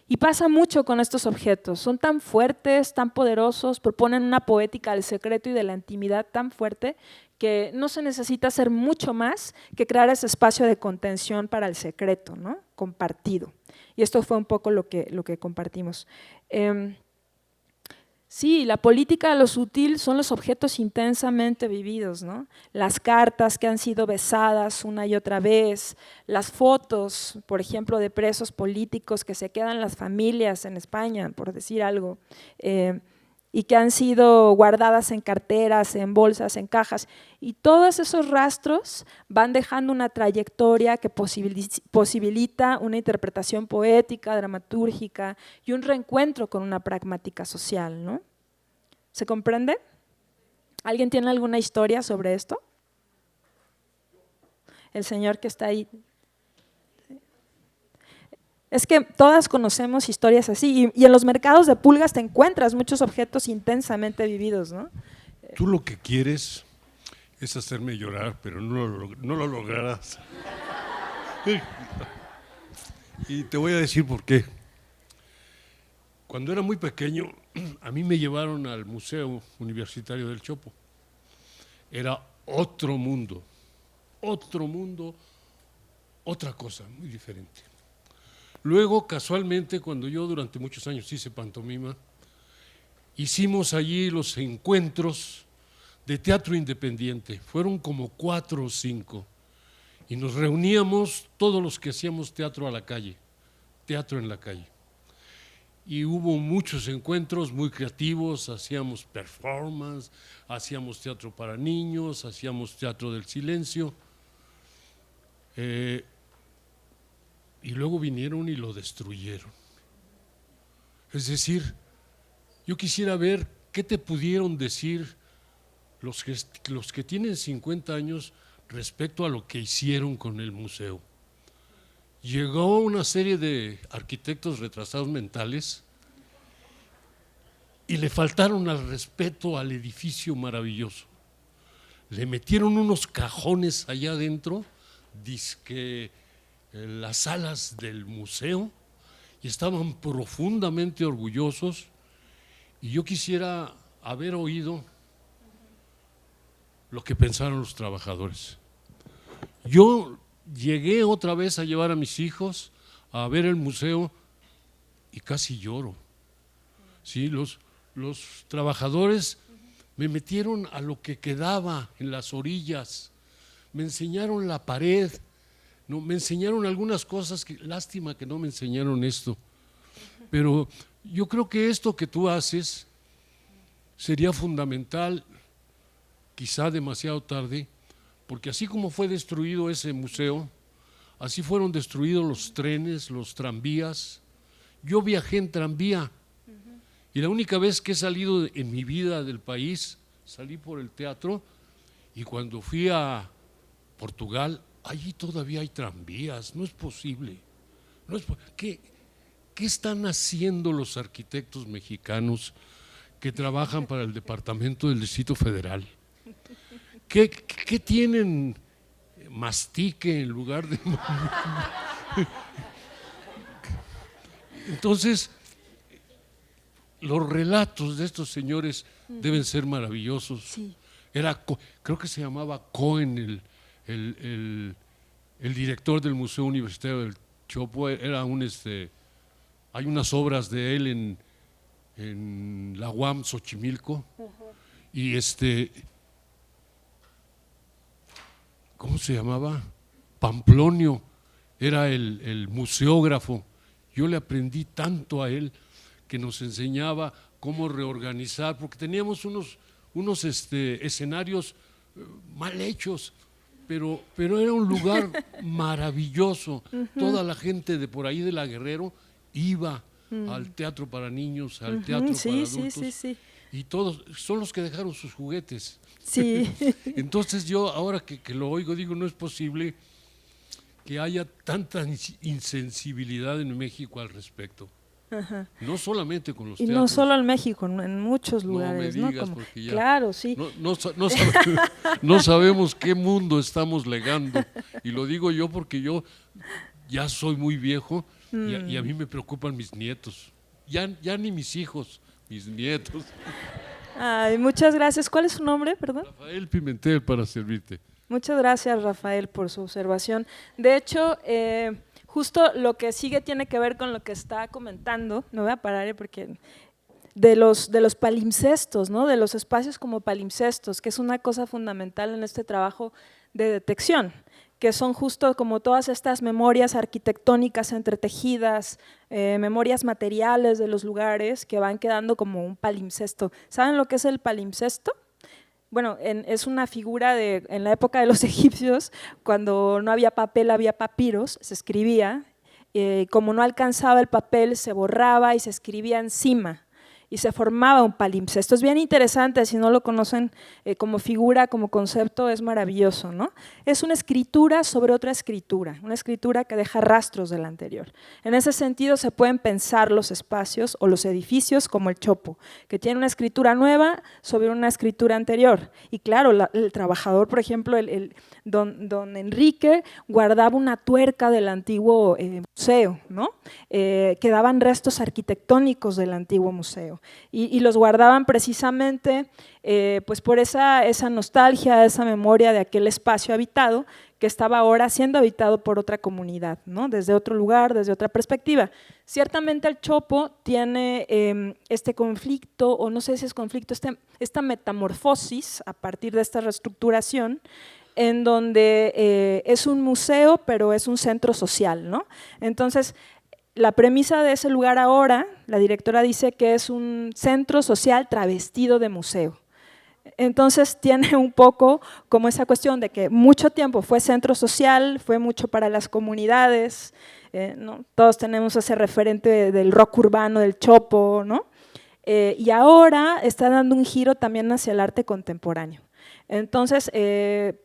Y pasa mucho con estos objetos, son tan fuertes, tan poderosos, proponen una poética del secreto y de la intimidad tan fuerte que no se necesita hacer mucho más que crear ese espacio de contención para el secreto, ¿no? Compartido. Y esto fue un poco lo que compartimos. Sí, la política de lo sutil son los objetos intensamente vividos, ¿no? Las cartas que han sido besadas una y otra vez, las fotos, por ejemplo, de presos políticos que se quedan las familias en España, por decir algo, y que han sido guardadas en carteras, en bolsas, en cajas. Y todos esos rastros van dejando una trayectoria que posibilita una interpretación poética, dramatúrgica y un reencuentro con una pragmática social, ¿no? ¿Se comprende? ¿Alguien tiene alguna historia sobre esto? El señor que está ahí. Es que todas conocemos historias así y en los mercados de pulgas te encuentras muchos objetos intensamente vividos, ¿no? Tú lo que quieres es hacerme llorar, pero no lo lograrás. Y te voy a decir por qué. Cuando era muy pequeño, a mí me llevaron al Museo Universitario del Chopo. Era otro mundo, otra cosa, muy diferente. Luego, casualmente, cuando yo durante muchos años hice pantomima, hicimos allí los encuentros de teatro independiente. Fueron como 4 o 5. Y nos reuníamos todos los que hacíamos teatro a la calle, teatro en la calle. Y hubo muchos encuentros muy creativos, hacíamos performance, hacíamos teatro para niños, hacíamos teatro del silencio. Y luego vinieron y lo destruyeron. Es decir, yo quisiera ver qué te pudieron decir los que tienen 50 años respecto a lo que hicieron con el museo. Llegó una serie de arquitectos retrasados mentales y le faltaron al respeto al edificio maravilloso. Le metieron unos cajones allá adentro dizque las salas del museo y estaban profundamente orgullosos, y yo quisiera haber oído lo que pensaron los trabajadores. Yo llegué otra vez a llevar a mis hijos a ver el museo y casi lloro. Sí, los trabajadores me metieron a lo que quedaba en las orillas, me enseñaron la pared, no, me enseñaron algunas cosas, que lástima que no me enseñaron esto, pero yo creo que esto que tú haces sería fundamental, quizá demasiado tarde, porque así como fue destruido ese museo, así fueron destruidos los trenes, los tranvías. Yo viajé en tranvía y la única vez que he salido en mi vida del país, salí por el teatro, y cuando fui a Portugal, allí todavía hay tranvías, no es posible. ¿Qué están haciendo los arquitectos mexicanos que trabajan para el Departamento del Distrito Federal? ¿Qué tienen? Mastique en lugar de… Entonces, los relatos de estos señores deben ser maravillosos. Sí. Creo que se llamaba Cohen, el director del Museo Universitario del Chopo. Era hay unas obras de él en la UAM Xochimilco. Y ¿cómo se llamaba? Pamplonio, era el museógrafo. Yo le aprendí tanto a él, que nos enseñaba cómo reorganizar, porque teníamos unos escenarios mal hechos, pero era un lugar maravilloso. Toda la gente de por ahí de La Guerrero iba al teatro para niños, al teatro para adultos, y todos son los que dejaron sus juguetes. Sí. Entonces yo ahora que lo oigo digo, no es posible que haya tanta insensibilidad en México al respecto. Ajá. No solamente con los y teatros. no solo en México, en muchos lugares, no me digas, Como, porque ya claro, sí. No sabemos qué mundo estamos legando, y lo digo yo porque yo ya soy muy viejo y a mí me preocupan mis nietos, ya ni mis hijos, mis nietos. Ay, muchas gracias. ¿Cuál es su nombre, perdón? Rafael Pimentel, para servirte. Muchas gracias, Rafael, por su observación. De hecho, justo lo que sigue tiene que ver con lo que está comentando. Me voy a parar porque de los palimpsestos, ¿no? De los espacios como palimpsestos, que es una cosa fundamental en este trabajo de detección, que son justo como todas estas memorias arquitectónicas entretejidas, memorias materiales de los lugares que van quedando como un palimpsesto. ¿Saben lo que es el palimpsesto? Bueno, es una figura en la época de los egipcios, cuando no había papel, había papiros, se escribía, como no alcanzaba el papel, se borraba y se escribía encima, y se formaba un palimpsesto. Es bien interesante, si no lo conocen como figura, como concepto, es maravilloso, ¿no? Es una escritura sobre otra escritura, una escritura que deja rastros de la anterior. En ese sentido se pueden pensar los espacios o los edificios como el Chopo, que tiene una escritura nueva sobre una escritura anterior. Y claro, el trabajador, por ejemplo, don Enrique, guardaba una tuerca del antiguo museo, ¿no? Quedaban restos arquitectónicos del antiguo museo. Y los guardaban precisamente pues por esa nostalgia, esa memoria de aquel espacio habitado que estaba ahora siendo habitado por otra comunidad, ¿no? Desde otro lugar, desde otra perspectiva. Ciertamente el Chopo tiene este conflicto, o no sé si es conflicto, esta metamorfosis a partir de esta reestructuración, en donde es un museo, pero es un centro social, ¿no? Entonces, la premisa de ese lugar ahora, la directora dice que es un centro social travestido de museo. Entonces tiene un poco como esa cuestión de que mucho tiempo fue centro social, fue mucho para las comunidades, ¿no? Todos tenemos ese referente del rock urbano, del Chopo, ¿no? Y ahora está dando un giro también hacia el arte contemporáneo. Entonces,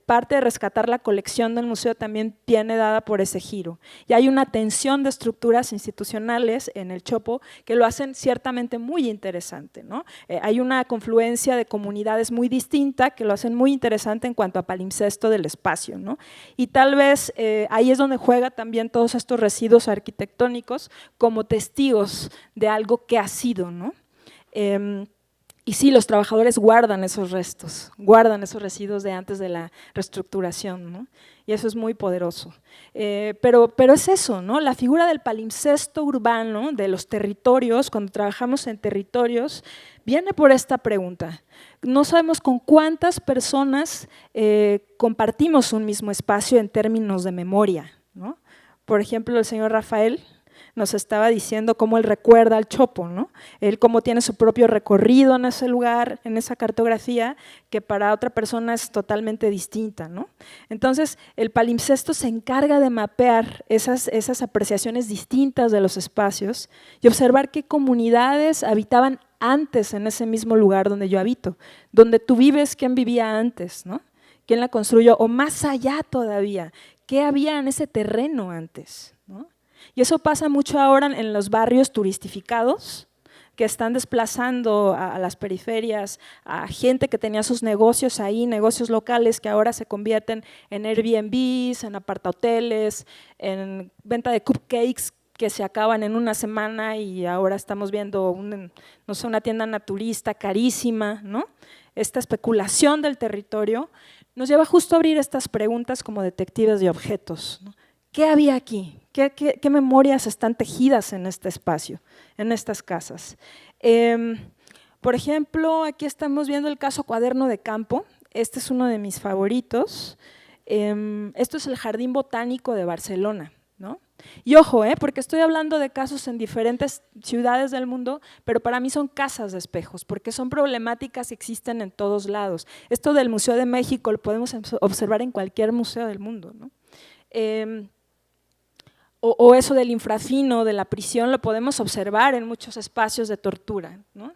parte de rescatar la colección del museo también viene dada por ese giro. Y hay una tensión de estructuras institucionales en el Chopo que lo hacen ciertamente muy interesante, ¿no? Hay una confluencia de comunidades muy distinta que lo hacen muy interesante en cuanto a palimpsesto del espacio, ¿no? Y tal vez ahí es donde juega también todos estos residuos arquitectónicos como testigos de algo que ha sido, ¿no? Y sí, los trabajadores guardan esos restos, guardan esos residuos de antes de la reestructuración, ¿no? Y eso es muy poderoso. Pero es eso, ¿no? La figura del palimpsesto urbano, de los territorios, cuando trabajamos en territorios, viene por esta pregunta. No sabemos con cuántas personas compartimos un mismo espacio en términos de memoria, ¿no? Por ejemplo, el señor Rafael nos estaba diciendo cómo él recuerda al Chopo, ¿no? Él cómo tiene su propio recorrido en ese lugar, en esa cartografía, que para otra persona es totalmente distinta, ¿no? Entonces, el palimpsesto se encarga de mapear esas apreciaciones distintas de los espacios y observar qué comunidades habitaban antes en ese mismo lugar donde yo habito, donde tú vives, quién vivía antes, ¿no? ¿Quién la construyó? O más allá todavía, ¿qué había en ese terreno antes, ¿no? Y eso pasa mucho ahora en los barrios turistificados, que están desplazando a las periferias a gente que tenía sus negocios ahí, negocios locales que ahora se convierten en Airbnbs, en apartahoteles, en venta de cupcakes que se acaban en una semana y ahora estamos viendo no sé, una tienda naturista carísima, ¿no? Esta especulación del territorio nos lleva justo a abrir estas preguntas como detectives de objetos, ¿no? ¿Qué había aquí? ¿Qué memorias están tejidas en este espacio, en estas casas? Por ejemplo, aquí estamos viendo el caso Cuaderno de Campo. Este es uno de mis favoritos. Esto es el Jardín Botánico de Barcelona, ¿no? Y ojo, porque estoy hablando de casos en diferentes ciudades del mundo, pero para mí son casas de espejos, porque son problemáticas que existen en todos lados. Esto del Museo de México lo podemos observar en cualquier museo del mundo, ¿no? O eso del infrafino, de la prisión, lo podemos observar en muchos espacios de tortura, ¿no?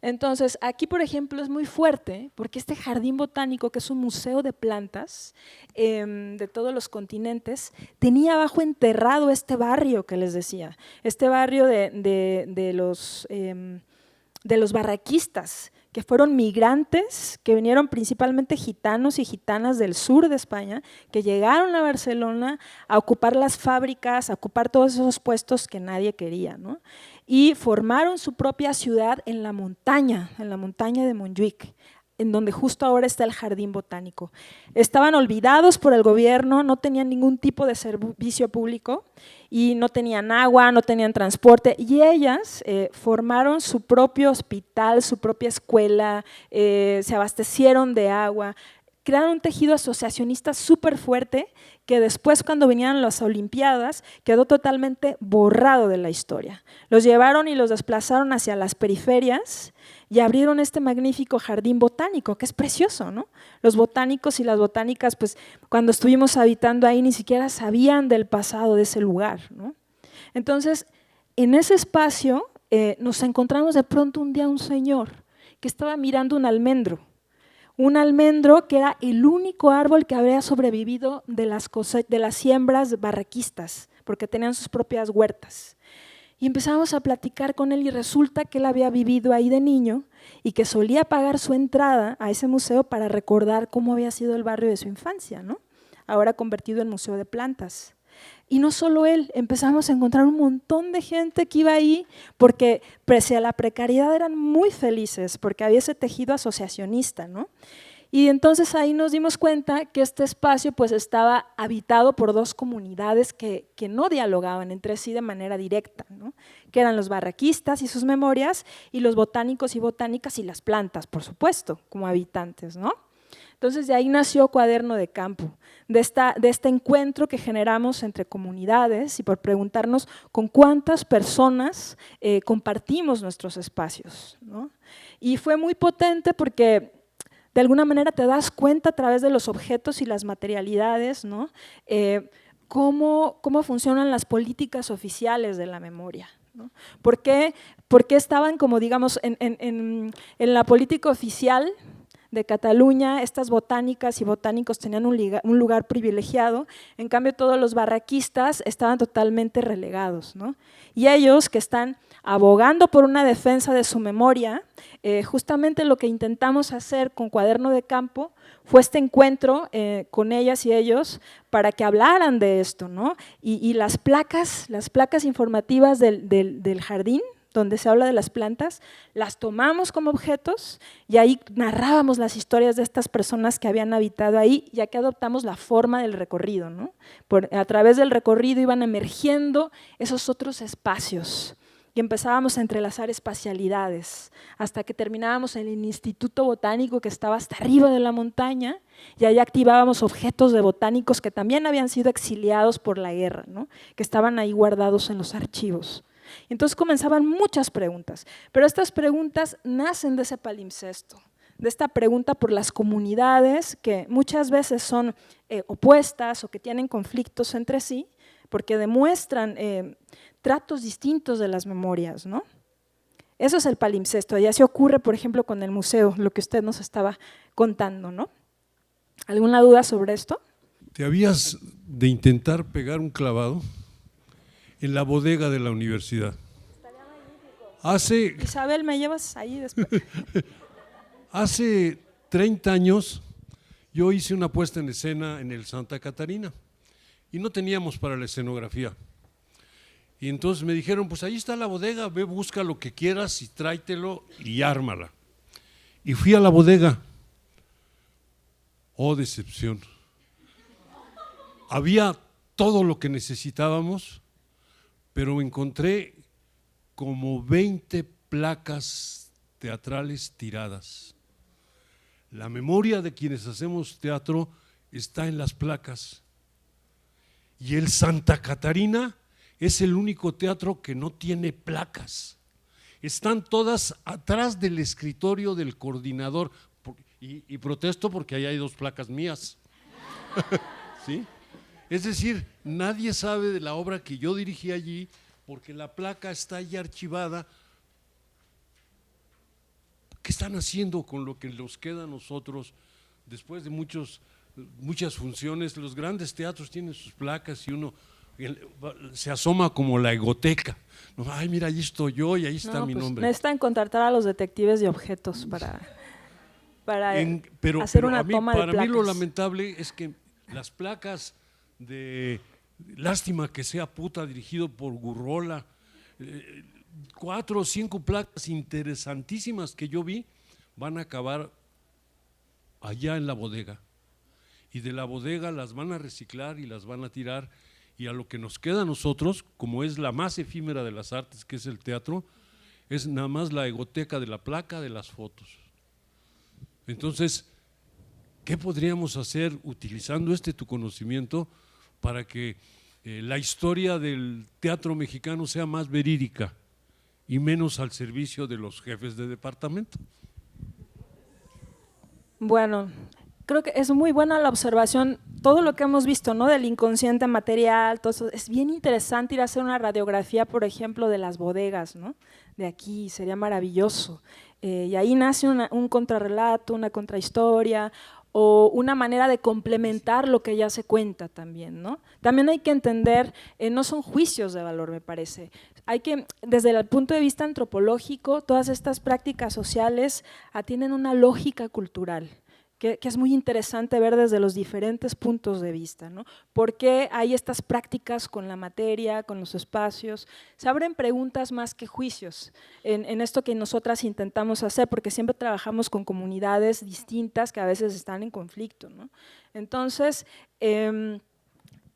Entonces, aquí, por ejemplo, es muy fuerte porque este jardín botánico, que es un museo de plantas de todos los continentes, tenía abajo enterrado este barrio que les decía, este barrio de los barraquistas, que fueron migrantes, que vinieron principalmente gitanos y gitanas del sur de España, que llegaron a Barcelona a ocupar las fábricas, a ocupar todos esos puestos que nadie quería, ¿no? Y formaron su propia ciudad en la montaña de Montjuic, en donde justo ahora está el jardín botánico. Estaban olvidados por el gobierno, no tenían ningún tipo de servicio público y no tenían agua, no tenían transporte, y ellas formaron su propio hospital, su propia escuela, se abastecieron de agua, crearon un tejido asociacionista súper fuerte que después, cuando vinieron las Olimpiadas, quedó totalmente borrado de la historia. Los llevaron y los desplazaron hacia las periferias y abrieron este magnífico jardín botánico, que es precioso, ¿no? Los botánicos y las botánicas, pues cuando estuvimos habitando ahí ni siquiera sabían del pasado de ese lugar, ¿no? Entonces, en ese espacio nos encontramos de pronto un día un señor que estaba mirando un almendro que era el único árbol que había sobrevivido de las siembras barraquistas, porque tenían sus propias huertas. Y empezamos a platicar con él y resulta que él había vivido ahí de niño y que solía pagar su entrada a ese museo para recordar cómo había sido el barrio de su infancia, ¿no? Ahora convertido en museo de plantas. Y no solo él, empezamos a encontrar un montón de gente que iba ahí porque pese a la precariedad eran muy felices porque había ese tejido asociacionista, ¿no? Y entonces ahí nos dimos cuenta que este espacio pues estaba habitado por dos comunidades que no dialogaban entre sí de manera directa, ¿no? Que eran los barraquistas y sus memorias y los botánicos y botánicas y las plantas, por supuesto, como habitantes, ¿no? Entonces de ahí nació Cuaderno de Campo, de este encuentro que generamos entre comunidades y por preguntarnos con cuántas personas compartimos nuestros espacios, ¿no? Y fue muy potente porque de alguna manera te das cuenta a través de los objetos y las materialidades, ¿no? Cómo funcionan las políticas oficiales de la memoria, ¿no? ¿Por qué estaban como digamos en la política oficial de Cataluña, estas botánicas y botánicos tenían un lugar privilegiado, en cambio todos los barraquistas estaban totalmente relegados, ¿no? Y ellos que están abogando por una defensa de su memoria, justamente lo que intentamos hacer con Cuaderno de Campo fue este encuentro con ellas y ellos para que hablaran de esto, ¿no? Y las placas informativas del jardín, donde se habla de las plantas, las tomamos como objetos y ahí narrábamos las historias de estas personas que habían habitado ahí, ya que adoptamos la forma del recorrido, ¿no? A través del recorrido iban emergiendo esos otros espacios y empezábamos a entrelazar espacialidades hasta que terminábamos en el Instituto Botánico que estaba hasta arriba de la montaña y ahí activábamos objetos de botánicos que también habían sido exiliados por la guerra, ¿no? Que estaban ahí guardados en los archivos. Entonces comenzaban muchas preguntas, pero estas preguntas nacen de ese palimpsesto, de esta pregunta por las comunidades que muchas veces son opuestas o que tienen conflictos entre sí, porque demuestran tratos distintos de las memorias, ¿no? Eso es el palimpsesto, y así ocurre, por ejemplo, con el museo, lo que usted nos estaba contando, ¿no? ¿Alguna duda sobre esto? ¿Te habías de intentar pegar un clavado en la bodega de la universidad? Isabel, ¿me llevas ahí después? Hace 30 años yo hice una puesta en escena en el Santa Catarina y no teníamos para la escenografía. Y entonces me dijeron, pues ahí está la bodega, ve, busca lo que quieras y tráetelo y ármala. Y fui a la bodega. Oh, decepción. Había todo lo que necesitábamos, pero encontré como 20 placas teatrales tiradas. La memoria de quienes hacemos teatro está en las placas. Y el Santa Catarina es el único teatro que no tiene placas. Están todas atrás del escritorio del coordinador. Y protesto porque ahí hay 2 placas mías. ¿Sí? Es decir, nadie sabe de la obra que yo dirigí allí porque la placa está ahí archivada. ¿Qué están haciendo con lo que nos queda a nosotros después de muchas funciones? Los grandes teatros tienen sus placas y uno se asoma como la egoteca. Ay, mira, ahí estoy yo y ahí está mi nombre. Necesitan contratar a los detectives de objetos para hacer una toma de placas. Para mí lo lamentable es que las placas de Lástima que sea puta, dirigido por Gurrola, 4 o 5 placas interesantísimas que yo vi, van a acabar allá en la bodega. Y de la bodega las van a reciclar y las van a tirar, y a lo que nos queda a nosotros, como es la más efímera de las artes, que es el teatro, es nada más la egoteca de la placa, de las fotos. Entonces, ¿qué podríamos hacer utilizando tu conocimiento para que la historia del teatro mexicano sea más verídica y menos al servicio de los jefes de departamento? Bueno, creo que es muy buena la observación, todo lo que hemos visto, ¿no? Del inconsciente material, todo eso, es bien interesante ir a hacer una radiografía, por ejemplo, de las bodegas, ¿no? De aquí, sería maravilloso. Y ahí nace un contrarrelato, una contrahistoria, o una manera de complementar lo que ya se cuenta también, ¿no? También hay que entender, no son juicios de valor, me parece. Hay que, desde el punto de vista antropológico, todas estas prácticas sociales tienen una lógica cultural, que es muy interesante ver desde los diferentes puntos de vista, ¿no? ¿Por qué hay estas prácticas con la materia, con los espacios? Se abren preguntas más que juicios en esto que nosotras intentamos hacer, porque siempre trabajamos con comunidades distintas que a veces están en conflicto, ¿no? Entonces,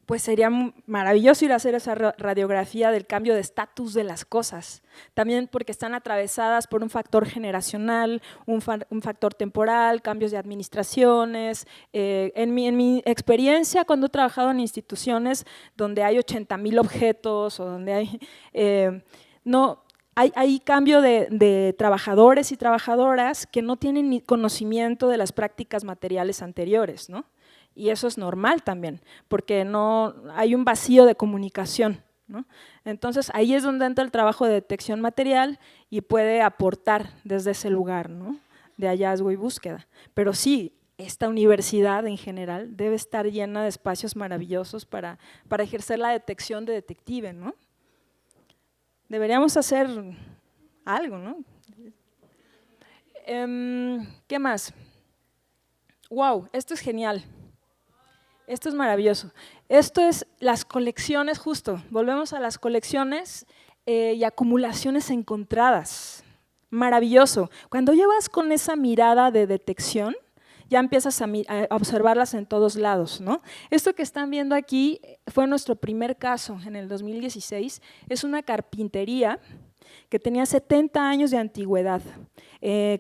pues sería maravilloso ir a hacer esa radiografía del cambio de estatus de las cosas, también porque están atravesadas por un factor generacional, un factor temporal, cambios de administraciones. En mi experiencia, cuando he trabajado en instituciones donde hay 80,000 objetos o donde hay… Hay cambio de trabajadores y trabajadoras que no tienen ni conocimiento de las prácticas materiales anteriores, ¿no? Y eso es normal también, porque no hay un vacío de comunicación, ¿no? Entonces ahí es donde entra el trabajo de detección material y puede aportar desde ese lugar, ¿no? de hallazgo y búsqueda. Pero sí, esta universidad en general debe estar llena de espacios maravillosos para ejercer la detección de detective, ¿no? Deberíamos hacer algo, ¿no? ¿Qué más? ¡Wow! Esto es genial. Esto es maravilloso. Esto es las colecciones, justo. Volvemos a las colecciones y acumulaciones encontradas. Maravilloso. Cuando llevas con esa mirada de detección, ya empiezas a observarlas en todos lados, ¿no? Esto que están viendo aquí fue nuestro primer caso en el 2016. Es una carpintería que tenía 70 años de antigüedad,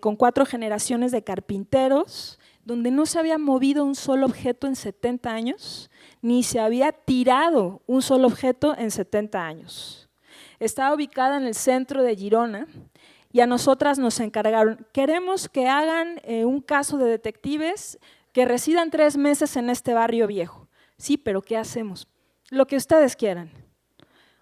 con 4 generaciones de carpinteros, donde no se había movido un solo objeto en 70 años, ni se había tirado un solo objeto en 70 años. Estaba ubicada en el centro de Girona y a nosotras nos encargaron, queremos que hagan un caso de detectives que residan 3 meses en este barrio viejo. Sí, pero ¿qué hacemos? Lo que ustedes quieran.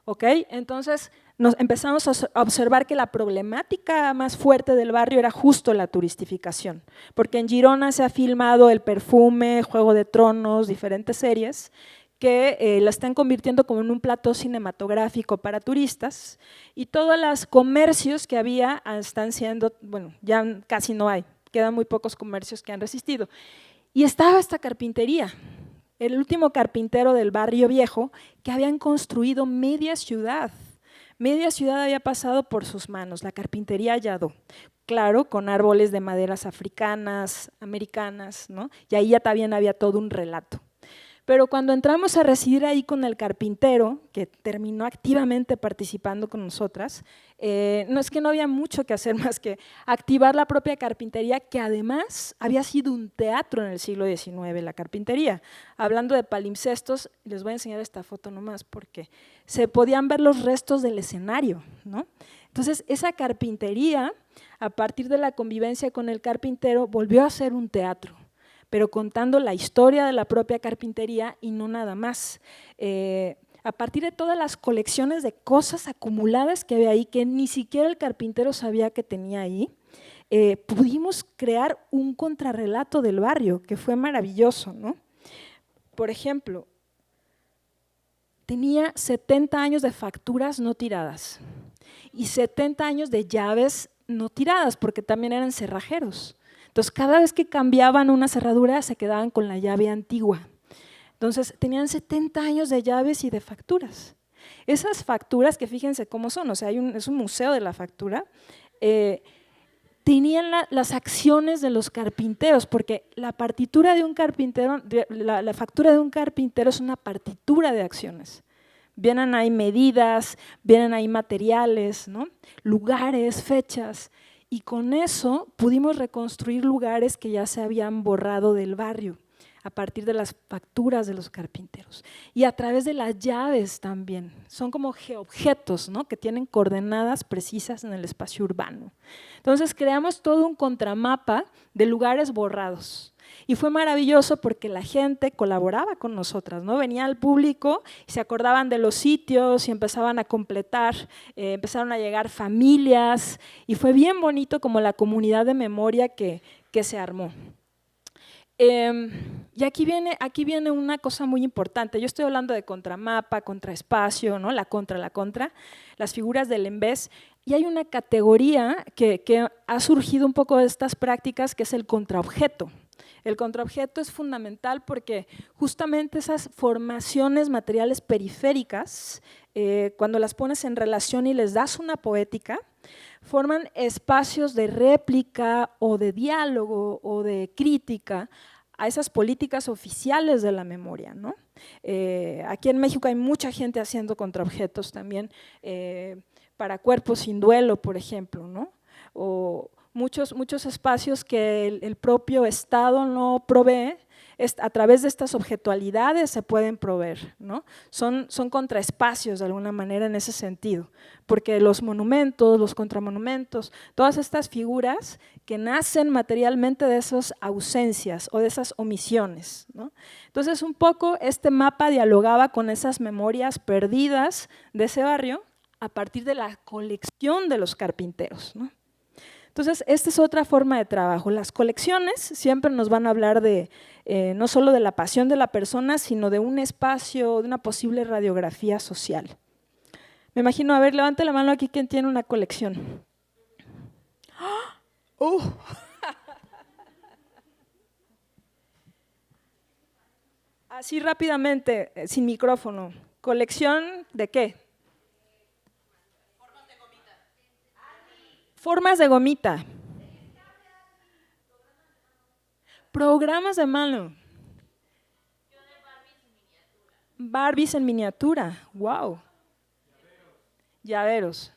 ¿Ok? Entonces nos empezamos a observar que la problemática más fuerte del barrio era justo la turistificación, porque en Girona se ha filmado El Perfume, Juego de Tronos, diferentes series que la están convirtiendo como en un plató cinematográfico para turistas y todos los comercios que había están siendo, bueno, ya casi no hay, quedan muy pocos comercios que han resistido. Y estaba esta carpintería, el último carpintero del barrio viejo que habían construido media ciudad había pasado por sus manos, la carpintería Lladó, claro, con árboles de maderas africanas, americanas, ¿no? Y ahí ya también había todo un relato. Pero cuando entramos a residir ahí con el carpintero, que terminó activamente participando con nosotras, no es que no había mucho que hacer más que activar la propia carpintería, que además había sido un teatro en el siglo XIX, la carpintería. Hablando de palimpsestos, les voy a enseñar esta foto nomás porque se podían ver los restos del escenario, ¿no? Entonces, esa carpintería, a partir de la convivencia con el carpintero, volvió a ser un teatro, pero contando la historia de la propia carpintería y no nada más. A partir de todas las colecciones de cosas acumuladas que había ahí, que ni siquiera el carpintero sabía que tenía ahí, pudimos crear un contrarrelato del barrio, que fue maravilloso, ¿no? Por ejemplo, tenía 70 años de facturas no tiradas y 70 años de llaves no tiradas, porque también eran cerrajeros. Entonces, cada vez que cambiaban una cerradura, se quedaban con la llave antigua. Entonces, tenían 70 años de llaves y de facturas. Esas facturas, que fíjense cómo son, o sea, es un museo de la factura, tenían las acciones de los carpinteros, porque la partitura de un carpintero, la factura de un carpintero es una partitura de acciones. Vienen ahí medidas, vienen ahí materiales, ¿no? Lugares, fechas. Y con eso pudimos reconstruir lugares que ya se habían borrado del barrio a partir de las facturas de los carpinteros y a través de las llaves también. Son como geobjetos, ¿no? Que tienen coordenadas precisas en el espacio urbano. Entonces creamos todo un contramapa de lugares borrados. Y fue maravilloso porque la gente colaboraba con nosotras, ¿no? Venía al público y se acordaban de los sitios y empezaban a completar, empezaron a llegar familias y fue bien bonito como la comunidad de memoria que se armó. Y aquí viene una cosa muy importante. Yo estoy hablando de contramapa, contraespacio, ¿no? La contra, las figuras del embés. Y hay una categoría que ha surgido un poco de estas prácticas, que es el contraobjeto. El contraobjeto es fundamental porque justamente esas formaciones materiales periféricas, cuando las pones en relación y les das una poética, forman espacios de réplica o de diálogo o de crítica a esas políticas oficiales de la memoria, ¿no? Aquí en México hay mucha gente haciendo contraobjetos también para Cuerpos sin Duelo, por ejemplo, ¿no? O muchos espacios que el propio Estado no provee, a través de estas objetualidades se pueden proveer, ¿no? Son contraespacios de alguna manera en ese sentido, porque los monumentos, los contramonumentos, todas estas figuras que nacen materialmente de esas ausencias o de esas omisiones, ¿no? Entonces, un poco este mapa dialogaba con esas memorias perdidas de ese barrio a partir de la colección de los carpinteros, ¿no? Entonces, esta es otra forma de trabajo. Las colecciones siempre nos van a hablar de no solo de la pasión de la persona, sino de un espacio, de una posible radiografía social. Me imagino, a ver, levante la mano aquí, ¿quién tiene una colección? ¡Oh! Así rápidamente, sin micrófono. ¿Colección de qué? Formas de gomita. Formas de gomita. Programas de mano. Barbies en miniatura. Wow. Llaveros.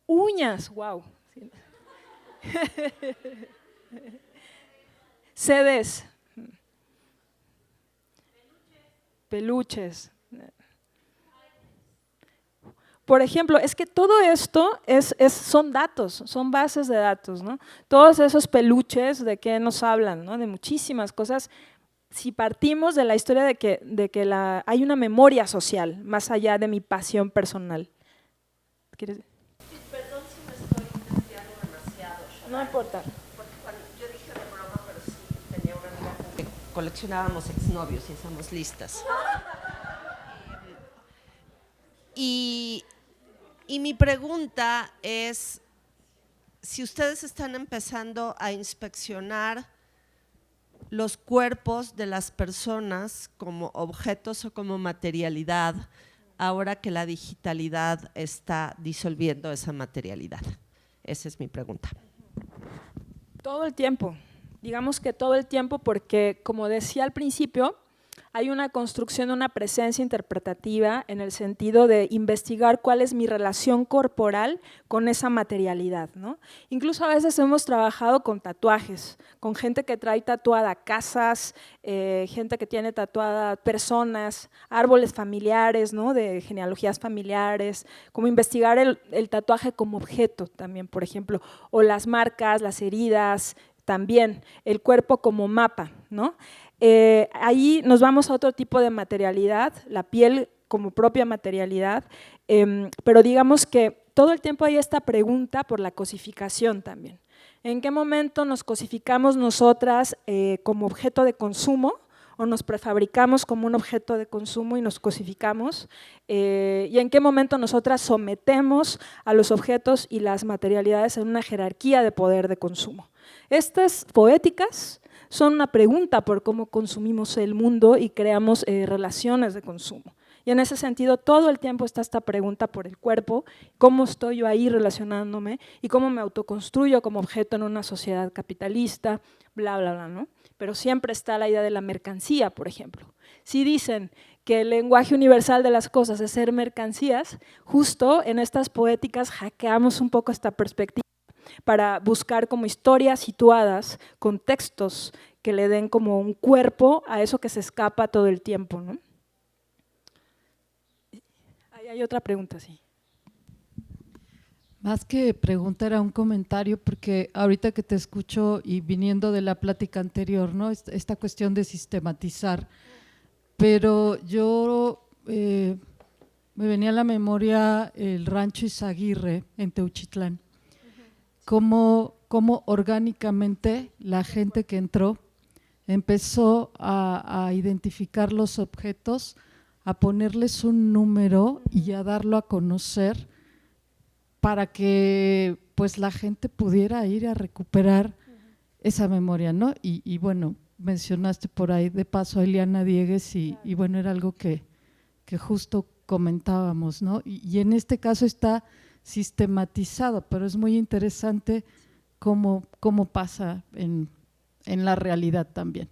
Uñas. Wow. CDs. Peluches. Por ejemplo, es que todo esto son datos, son bases de datos, ¿no? Todos esos peluches, ¿de qué nos hablan? ¿No? De muchísimas cosas. Si partimos de la historia de que hay una memoria social, más allá de mi pasión personal. ¿Quieres? Perdón si me estoy desviando demasiado. No importa. Porque cuando yo dije de broma, pero sí tenía una amiga con que coleccionábamos exnovios y hacíamos listas. Y mi pregunta es, si ustedes están empezando a inspeccionar los cuerpos de las personas como objetos o como materialidad, ahora que la digitalidad está disolviendo esa materialidad. Esa es mi pregunta. Todo el tiempo, digamos que todo el tiempo, porque como decía al principio, hay una construcción de una presencia interpretativa en el sentido de investigar cuál es mi relación corporal con esa materialidad, ¿no? Incluso a veces hemos trabajado con tatuajes, con gente que trae tatuada casas, gente que tiene tatuada personas, árboles familiares, ¿no? De genealogías familiares, como investigar el tatuaje como objeto también, por ejemplo, o las marcas, las heridas, también el cuerpo como mapa, ¿no? Ahí nos vamos a otro tipo de materialidad, la piel como propia materialidad, pero digamos que todo el tiempo hay esta pregunta por la cosificación también. ¿En qué momento nos cosificamos nosotras como objeto de consumo o nos prefabricamos como un objeto de consumo y nos cosificamos? ¿Y en qué momento nosotras sometemos a los objetos y las materialidades en una jerarquía de poder de consumo? Estas poéticas son una pregunta por cómo consumimos el mundo y creamos relaciones de consumo. Y en ese sentido, todo el tiempo está esta pregunta por el cuerpo, cómo estoy yo ahí relacionándome y cómo me autoconstruyo como objeto en una sociedad capitalista, bla, bla, bla, ¿no? Pero siempre está la idea de la mercancía, por ejemplo. Si dicen que el lenguaje universal de las cosas es ser mercancías, justo en estas poéticas hackeamos un poco esta perspectiva para buscar como historias situadas, contextos que le den como un cuerpo a eso que se escapa todo el tiempo, ¿no? Ahí hay otra pregunta, sí. Más que pregunta era un comentario, porque ahorita que te escucho y viniendo de la plática anterior, ¿no? Esta cuestión de sistematizar, pero yo me venía a la memoria el rancho Izaguirre en Teuchitlán. Cómo orgánicamente la gente que entró empezó a identificar los objetos, a ponerles un número y a darlo a conocer para que pues la gente pudiera ir a recuperar esa memoria, ¿no? Y bueno, mencionaste por ahí de paso a Eliana Diegues y bueno, era algo que justo comentábamos, ¿no? Y en este caso está sistematizado, pero es muy interesante cómo pasa en la realidad también.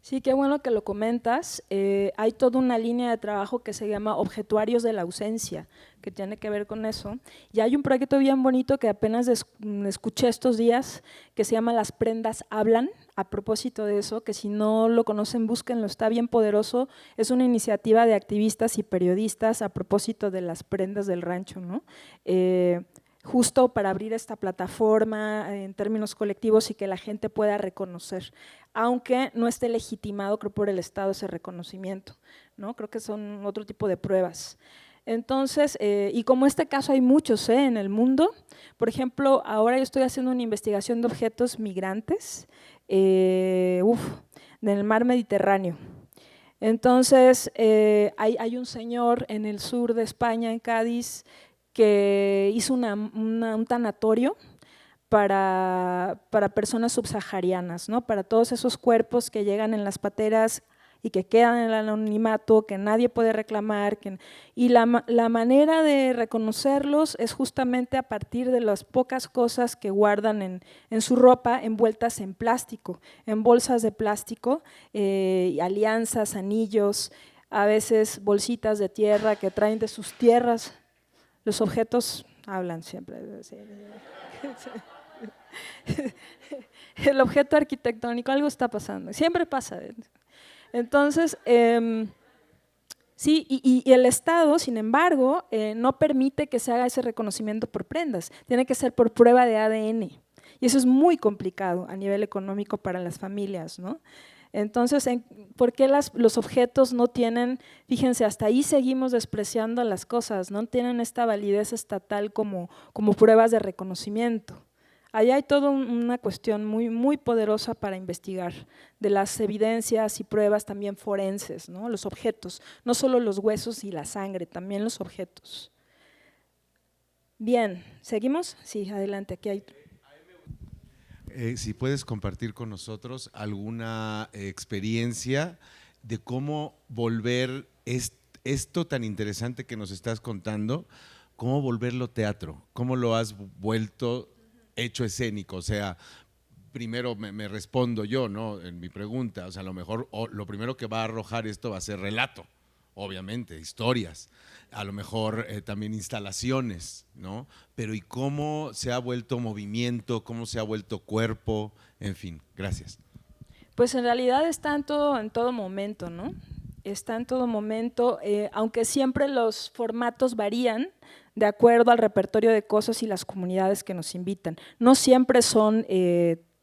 Sí, qué bueno que lo comentas. Hay toda una línea de trabajo que se llama Objetuarios de la Ausencia, que tiene que ver con eso. Y hay un proyecto bien bonito que apenas escuché estos días, que se llama Las Prendas Hablan, a propósito de eso, que si no lo conocen, búsquenlo, está bien poderoso. Es una iniciativa de activistas y periodistas a propósito de las prendas del rancho, ¿no? Justo para abrir esta plataforma en términos colectivos y que la gente pueda reconocer, aunque no esté legitimado, creo, por el Estado ese reconocimiento, ¿no? Creo que son otro tipo de pruebas. Entonces, y como este caso hay muchos en el mundo, por ejemplo, ahora yo estoy haciendo una investigación de objetos migrantes en el mar Mediterráneo. Entonces, hay un señor en el sur de España, en Cádiz, que hizo un tanatorio para personas subsaharianas, ¿no? Para todos esos cuerpos que llegan en las pateras y que quedan en el anonimato, que nadie puede reclamar. Y la manera de reconocerlos es justamente a partir de las pocas cosas que guardan en su ropa envueltas en plástico, en bolsas de plástico, alianzas, anillos, a veces bolsitas de tierra que traen de sus tierras. Los objetos hablan siempre. El objeto arquitectónico, algo está pasando, siempre pasa. Entonces, sí, y el Estado, sin embargo, no permite que se haga ese reconocimiento por prendas, tiene que ser por prueba de ADN, y eso es muy complicado a nivel económico para las familias, ¿no? Entonces, ¿por qué los objetos no tienen, fíjense, hasta ahí seguimos despreciando las cosas, no tienen esta validez estatal como pruebas de reconocimiento? Allá hay toda una cuestión muy, muy poderosa para investigar, de las evidencias y pruebas también forenses, ¿no? Los objetos, no solo los huesos y la sangre, también los objetos. Bien, ¿seguimos? Sí, adelante, aquí hay… Si puedes compartir con nosotros alguna experiencia de cómo volver esto tan interesante que nos estás contando, cómo volverlo teatro, cómo lo has vuelto hecho escénico. O sea, primero me respondo yo, ¿no? En mi pregunta, o sea, a lo mejor lo primero que va a arrojar esto va a ser relato, obviamente, historias, a lo mejor también instalaciones, ¿no? Pero ¿y cómo se ha vuelto movimiento, cómo se ha vuelto cuerpo? En fin, gracias. Pues en realidad está en todo momento, ¿no? Está en todo momento, aunque siempre los formatos varían de acuerdo al repertorio de cosas y las comunidades que nos invitan. No siempre son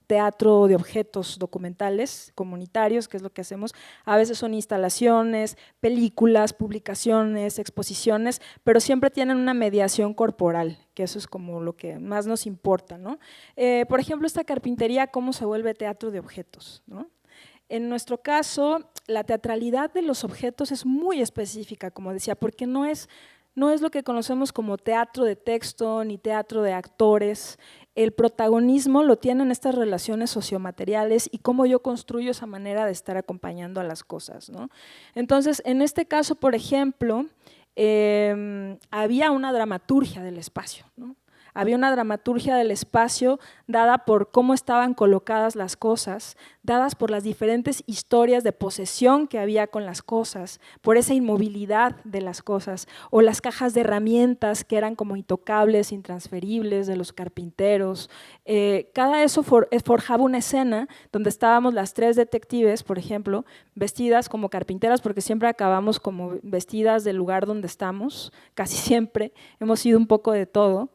teatro de objetos documentales comunitarios, que es lo que hacemos, a veces son instalaciones, películas, publicaciones, exposiciones, pero siempre tienen una mediación corporal, que eso es como lo que más nos importa, ¿no? Por ejemplo, esta carpintería, ¿cómo se vuelve teatro de objetos?, ¿no? En nuestro caso, la teatralidad de los objetos es muy específica, como decía, porque no es lo que conocemos como teatro de texto ni teatro de actores. El protagonismo lo tienen estas relaciones sociomateriales y cómo yo construyo esa manera de estar acompañando a las cosas, ¿no? Entonces, en este caso, por ejemplo, había una dramaturgia del espacio, ¿no? Había una dramaturgia del espacio dada por cómo estaban colocadas las cosas, dadas por las diferentes historias de posesión que había con las cosas, por esa inmovilidad de las cosas, o las cajas de herramientas que eran como intocables, intransferibles de los carpinteros. Cada eso forjaba una escena donde estábamos las tres detectives, por ejemplo, vestidas como carpinteras, porque siempre acabamos como vestidas del lugar donde estamos, casi siempre, hemos sido un poco de todo.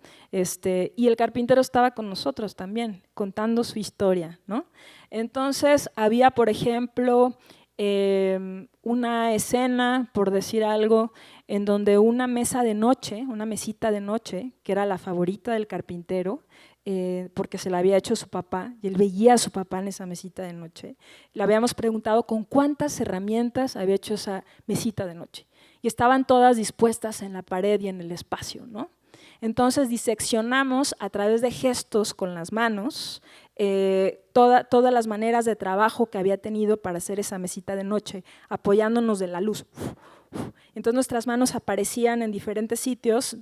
Y el carpintero estaba con nosotros también, contando su historia, ¿no? Entonces, había, por ejemplo, una escena, por decir algo, en donde una mesa de noche, una mesita de noche, que era la favorita del carpintero, porque se la había hecho su papá, y él veía a su papá en esa mesita de noche, le habíamos preguntado con cuántas herramientas había hecho esa mesita de noche, y estaban todas dispuestas en la pared y en el espacio, ¿no? Entonces diseccionamos a través de gestos con las manos todas las maneras de trabajo que había tenido para hacer esa mesita de noche, apoyándonos de la luz. Entonces nuestras manos aparecían en diferentes sitios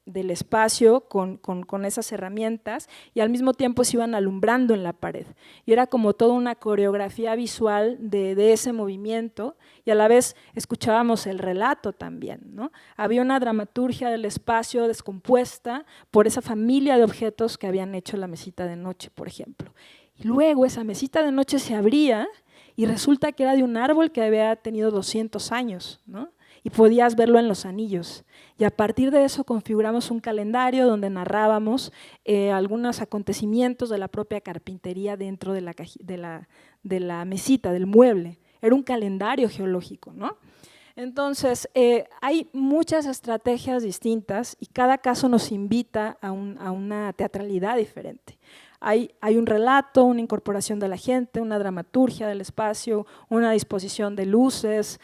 del espacio con esas herramientas y al mismo tiempo se iban alumbrando en la pared. Y era como toda una coreografía visual de ese movimiento y a la vez escuchábamos el relato también, ¿no? Había una dramaturgia del espacio descompuesta por esa familia de objetos que habían hecho la mesita de noche, por ejemplo. Y luego esa mesita de noche se abría y resulta que era de un árbol que había tenido 200 años, ¿no? Y podías verlo en los anillos. Y a partir de eso configuramos un calendario donde narrábamos algunos acontecimientos de la propia carpintería dentro de la mesita, del mueble. Era un calendario geológico, ¿no? Entonces, hay muchas estrategias distintas y cada caso nos invita a una teatralidad diferente. Hay un relato, una incorporación de la gente, una dramaturgia del espacio, una disposición de luces,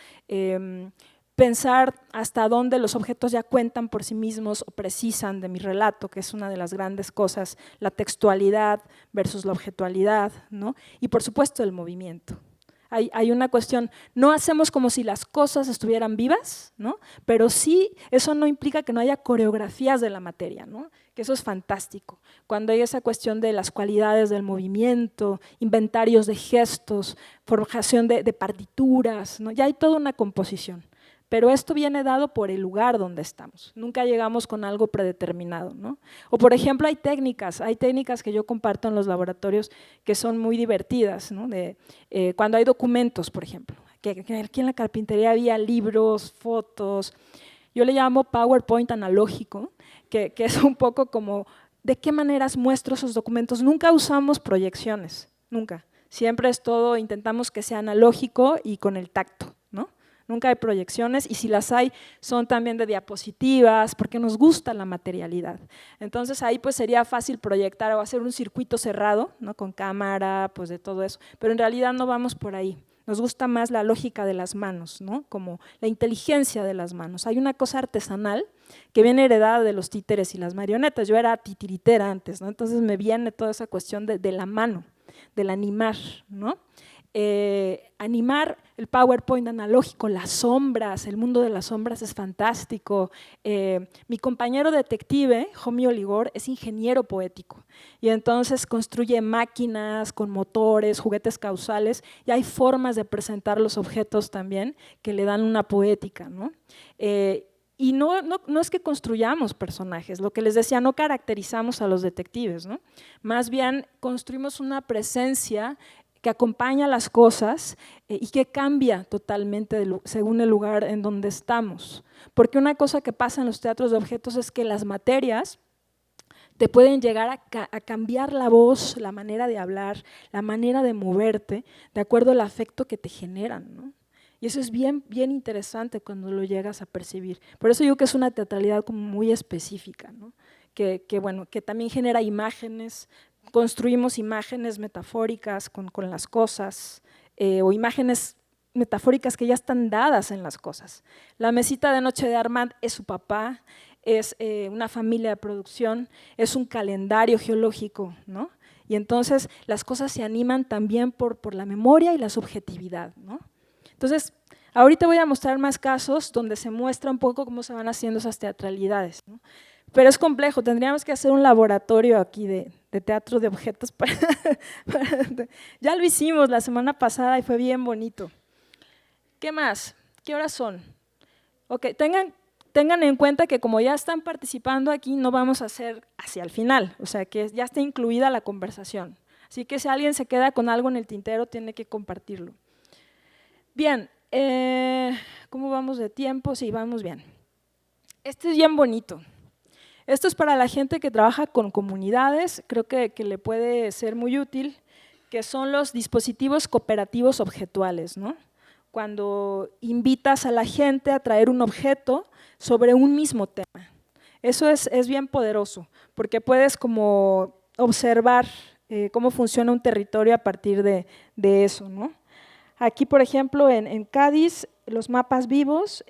pensar hasta dónde los objetos ya cuentan por sí mismos o precisan de mi relato, que es una de las grandes cosas, la textualidad versus la objetualidad, ¿no? Y por supuesto el movimiento. Hay una cuestión, no hacemos como si las cosas estuvieran vivas, ¿no? Pero sí, eso no implica que no haya coreografías de la materia, ¿no? Que eso es fantástico. Cuando hay esa cuestión de las cualidades del movimiento, inventarios de gestos, forjación de partituras, ¿no? Ya hay toda una composición. Pero esto viene dado por el lugar donde estamos. Nunca llegamos con algo predeterminado, ¿no? O por ejemplo, hay técnicas que yo comparto en los laboratorios que son muy divertidas, ¿no? Cuando hay documentos, por ejemplo, que aquí en la carpintería había libros, fotos, yo le llamo PowerPoint analógico, que es un poco como de qué maneras muestro esos documentos. Nunca usamos proyecciones, nunca. Siempre es todo, intentamos que sea analógico y con el tacto, ¿no? Nunca hay proyecciones y si las hay son también de diapositivas porque nos gusta la materialidad. Entonces ahí pues sería fácil proyectar o hacer un circuito cerrado, ¿no? Con cámara, pues de todo eso, pero en realidad no vamos por ahí. Nos gusta más la lógica de las manos, ¿no? Como la inteligencia de las manos. Hay una cosa artesanal que viene heredada de los títeres y las marionetas. Yo era titiritera antes, ¿no? Entonces me viene toda esa cuestión de la mano, del animar, ¿no? Animar el PowerPoint analógico, las sombras, el mundo de las sombras es fantástico. Mi compañero detective, Jomi Oligor, es ingeniero poético y entonces construye máquinas con motores, juguetes causales y hay formas de presentar los objetos también que le dan una poética, ¿no? Y no es que construyamos personajes, lo que les decía, no caracterizamos a los detectives, ¿no? Más bien construimos una presencia que acompaña las cosas y que cambia totalmente según el lugar en donde estamos. Porque una cosa que pasa en los teatros de objetos es que las materias te pueden llegar a cambiar la voz, la manera de hablar, la manera de moverte, de acuerdo al afecto que te generan, ¿no? Y eso es bien interesante cuando lo llegas a percibir. Por eso digo que es una teatralidad como muy específica, ¿no? Que también genera imágenes. Construimos imágenes metafóricas con las cosas o imágenes metafóricas que ya están dadas en las cosas. La mesita de noche de Armand es su papá, es una familia de producción, es un calendario geológico, ¿no? Y entonces las cosas se animan también por la memoria y la subjetividad, ¿no? Entonces, ahorita voy a mostrar más casos donde se muestra un poco cómo se van haciendo esas teatralidades, ¿no? Pero es complejo, tendríamos que hacer un laboratorio aquí de teatro de objetos. Ya lo hicimos la semana pasada y fue bien bonito. ¿Qué más? ¿Qué horas son? Ok, tengan en cuenta que como ya están participando aquí, no vamos a hacer hacia el final, o sea que ya está incluida la conversación. Así que si alguien se queda con algo en el tintero, tiene que compartirlo. Bien, ¿cómo vamos de tiempo? Sí, vamos bien. Este es bien bonito. Esto es para la gente que trabaja con comunidades, creo que le puede ser muy útil, que son los dispositivos cooperativos objetuales, ¿no? Cuando invitas a la gente a traer un objeto sobre un mismo tema. Eso es bien poderoso, porque puedes como observar cómo funciona un territorio a partir de eso, ¿no? Aquí, por ejemplo, en Cádiz, los mapas vivos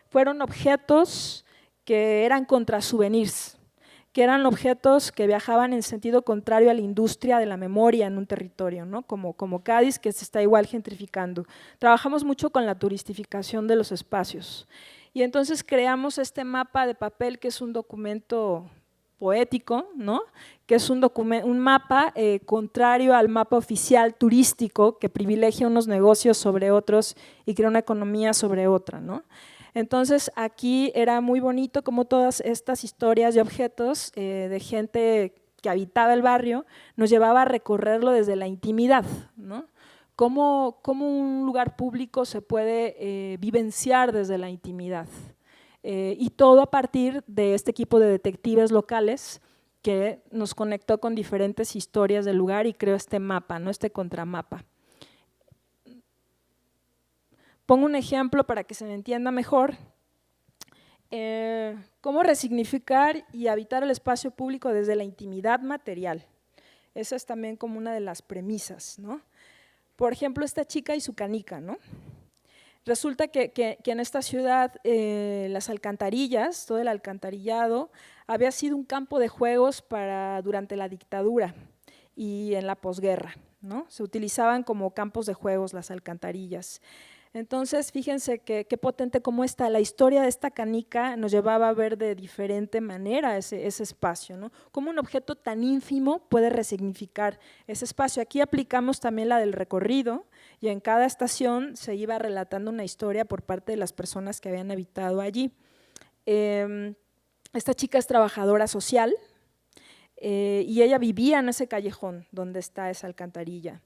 fueron objetos que eran contra souvenirs, que eran objetos que viajaban en sentido contrario a la industria de la memoria en un territorio, ¿no? Como Cádiz, que se está igual gentrificando. Trabajamos mucho con la turistificación de los espacios y entonces creamos este mapa de papel que es un documento poético, ¿no? Que es un mapa contrario al mapa oficial turístico que privilegia unos negocios sobre otros y crea una economía sobre otra, ¿no? Entonces aquí era muy bonito como todas estas historias de objetos de gente que habitaba el barrio nos llevaba a recorrerlo desde la intimidad, ¿no? Cómo un lugar público se puede vivenciar desde la intimidad. Y todo a partir de este equipo de detectives locales que nos conectó con diferentes historias del lugar y creó este mapa, ¿no? Este contramapa. Pongo un ejemplo para que se me entienda mejor. ¿Cómo resignificar y habitar el espacio público desde la intimidad material? Esa es también como una de las premisas, ¿no? Por ejemplo, esta chica y su canica, ¿no? Resulta que en esta ciudad las alcantarillas, todo el alcantarillado, había sido un campo de juegos durante la dictadura y en la posguerra, ¿no? Se utilizaban como campos de juegos las alcantarillas. Entonces, fíjense qué potente como está. La historia de esta canica nos llevaba a ver de diferente manera ese espacio, ¿no? Cómo un objeto tan ínfimo puede resignificar ese espacio. Aquí aplicamos también la del recorrido y en cada estación se iba relatando una historia por parte de las personas que habían habitado allí. Esta chica es trabajadora social y ella vivía en ese callejón donde está esa alcantarilla.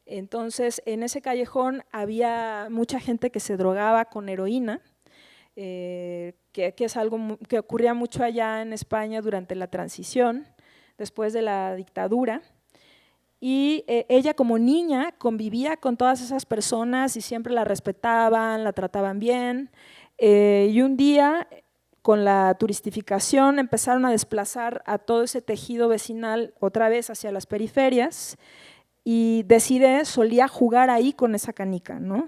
Entonces, en ese callejón había mucha gente que se drogaba con heroína, que es algo que ocurría mucho allá en España durante la transición, después de la dictadura. Y ella como niña convivía con todas esas personas y siempre la respetaban, la trataban bien. Y un día, con la turistificación, empezaron a desplazar a todo ese tejido vecinal otra vez hacia las periferias. Y solía jugar ahí con esa canica, ¿no?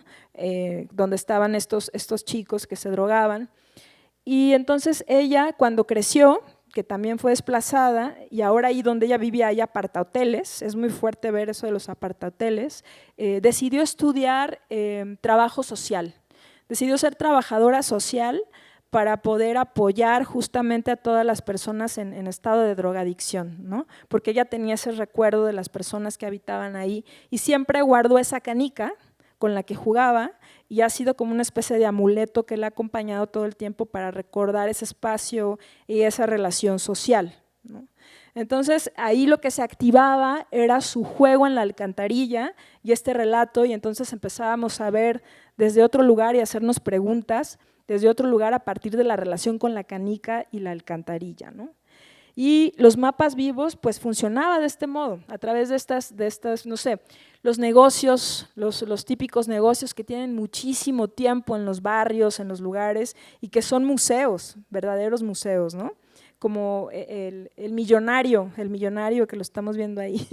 Donde estaban estos chicos que se drogaban. Y entonces ella, cuando creció, que también fue desplazada, y ahora ahí donde ella vivía hay apartahoteles, es muy fuerte ver eso de los apartahoteles, decidió estudiar trabajo social, decidió ser trabajadora social para poder apoyar justamente a todas las personas en estado de drogadicción, ¿no? Porque ella tenía ese recuerdo de las personas que habitaban ahí y siempre guardó esa canica con la que jugaba y ha sido como una especie de amuleto que le ha acompañado todo el tiempo para recordar ese espacio y esa relación social, ¿no? Entonces, ahí lo que se activaba era su juego en la alcantarilla y este relato, y entonces empezábamos a ver desde otro lugar y a hacernos preguntas desde otro lugar a partir de la relación con la canica y la alcantarilla, ¿no? Y los mapas vivos pues funcionaba de este modo, a través de estas no sé, los negocios, los típicos negocios que tienen muchísimo tiempo en los barrios, en los lugares y que son museos, verdaderos museos, ¿no? Como el millonario que lo estamos viendo ahí,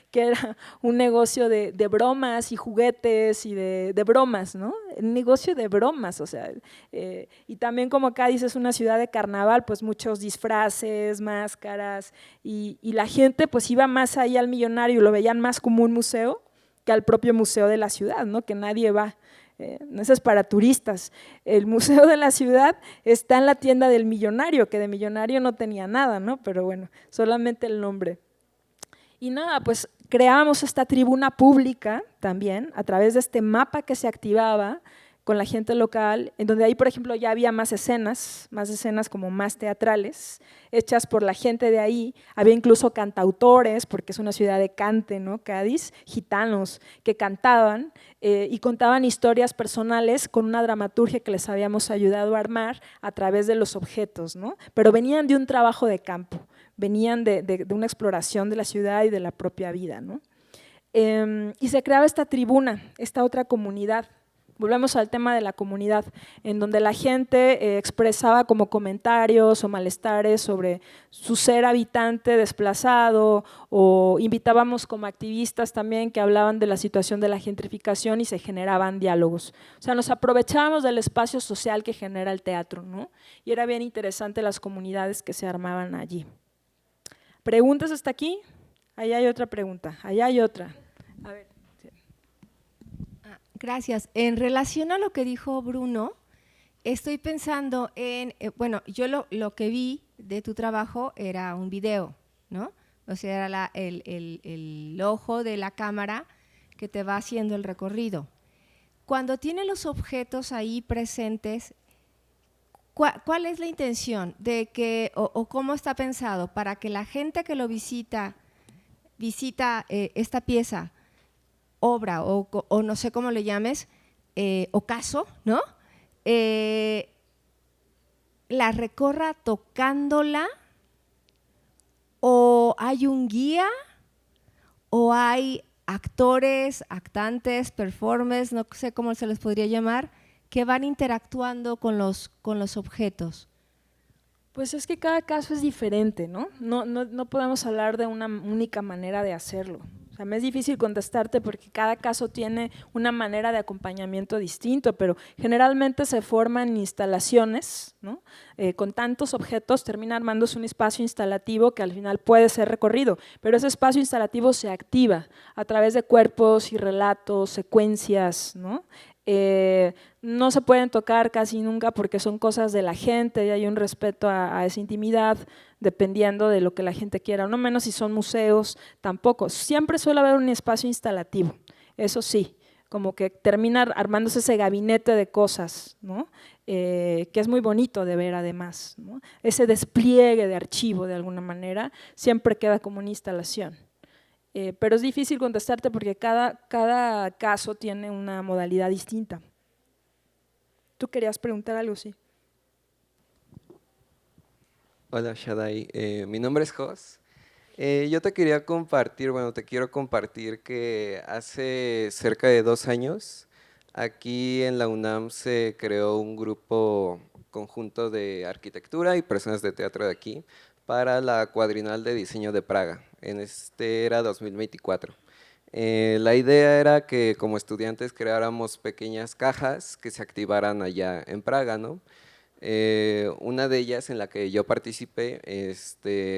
que era un negocio de bromas y juguetes y de bromas, ¿no? Un negocio de bromas, o sea, y también como Cádiz es una ciudad de carnaval, pues muchos disfraces, máscaras, y la gente pues iba más ahí al millonario, lo veían más como un museo que al propio museo de la ciudad, ¿no? Que nadie va. Eso es para turistas. El museo de la ciudad está en la tienda del millonario, que de millonario no tenía nada, ¿no? Pero bueno, solamente el nombre. Y nada, pues creamos esta tribuna pública también a través de este mapa que se activaba con la gente local, en donde ahí, por ejemplo, ya había más escenas como más teatrales, hechas por la gente de ahí. Había incluso cantautores, porque es una ciudad de cante, ¿no? Cádiz, gitanos que cantaban y contaban historias personales con una dramaturgia que les habíamos ayudado a armar a través de los objetos, ¿no? Pero venían de un trabajo de campo, venían de una exploración de la ciudad y de la propia vida, ¿no? Y se creaba esta tribuna, esta otra comunidad. Volvemos al tema de la comunidad, en donde la gente expresaba como comentarios o malestares sobre su ser habitante desplazado, o invitábamos como activistas también que hablaban de la situación de la gentrificación y se generaban diálogos. O sea, nos aprovechábamos del espacio social que genera el teatro, ¿no? Y era bien interesante las comunidades que se armaban allí. ¿Preguntas hasta aquí? Ahí hay otra pregunta, allá hay otra. A ver. Gracias. En relación a lo que dijo Bruno, estoy pensando en, bueno, yo lo que vi de tu trabajo era un video, ¿no? O sea, era el ojo de la cámara que te va haciendo el recorrido. Cuando tiene los objetos ahí presentes, ¿cuál es la intención de que, o cómo está pensado para que la gente que lo visita esta pieza, obra o no sé cómo le llames, o caso, ¿no? La recorra tocándola, o hay un guía, o hay actores, actantes, performers, no sé cómo se les podría llamar, que van interactuando con los objetos? Pues es que cada caso es diferente, ¿no? No podemos hablar de una única manera de hacerlo. O sea, me es difícil contestarte porque cada caso tiene una manera de acompañamiento distinto, pero generalmente se forman instalaciones, ¿no? Con tantos objetos termina armándose un espacio instalativo que al final puede ser recorrido, pero ese espacio instalativo se activa a través de cuerpos y relatos, secuencias, ¿no? No se pueden tocar casi nunca porque son cosas de la gente y hay un respeto a esa intimidad dependiendo de lo que la gente quiera, no menos si son museos, tampoco. Siempre suele haber un espacio instalativo, eso sí, como que termina armándose ese gabinete de cosas, ¿no? Que es muy bonito de ver además, ¿no? Ese despliegue de archivo de alguna manera siempre queda como una instalación. Pero es difícil contestarte porque cada caso tiene una modalidad distinta. ¿Tú querías preguntar algo? Sí. Hola Shaddai, mi nombre es Jos. Yo te quería compartir, te quiero compartir que hace cerca de 2 años aquí en la UNAM se creó un grupo conjunto de arquitectura y personas de teatro de aquí para la Cuadrienal de Diseño de Praga, era 2024. La idea era que como estudiantes creáramos pequeñas cajas que se activaran allá en Praga, ¿no? Una de ellas en la que yo participé,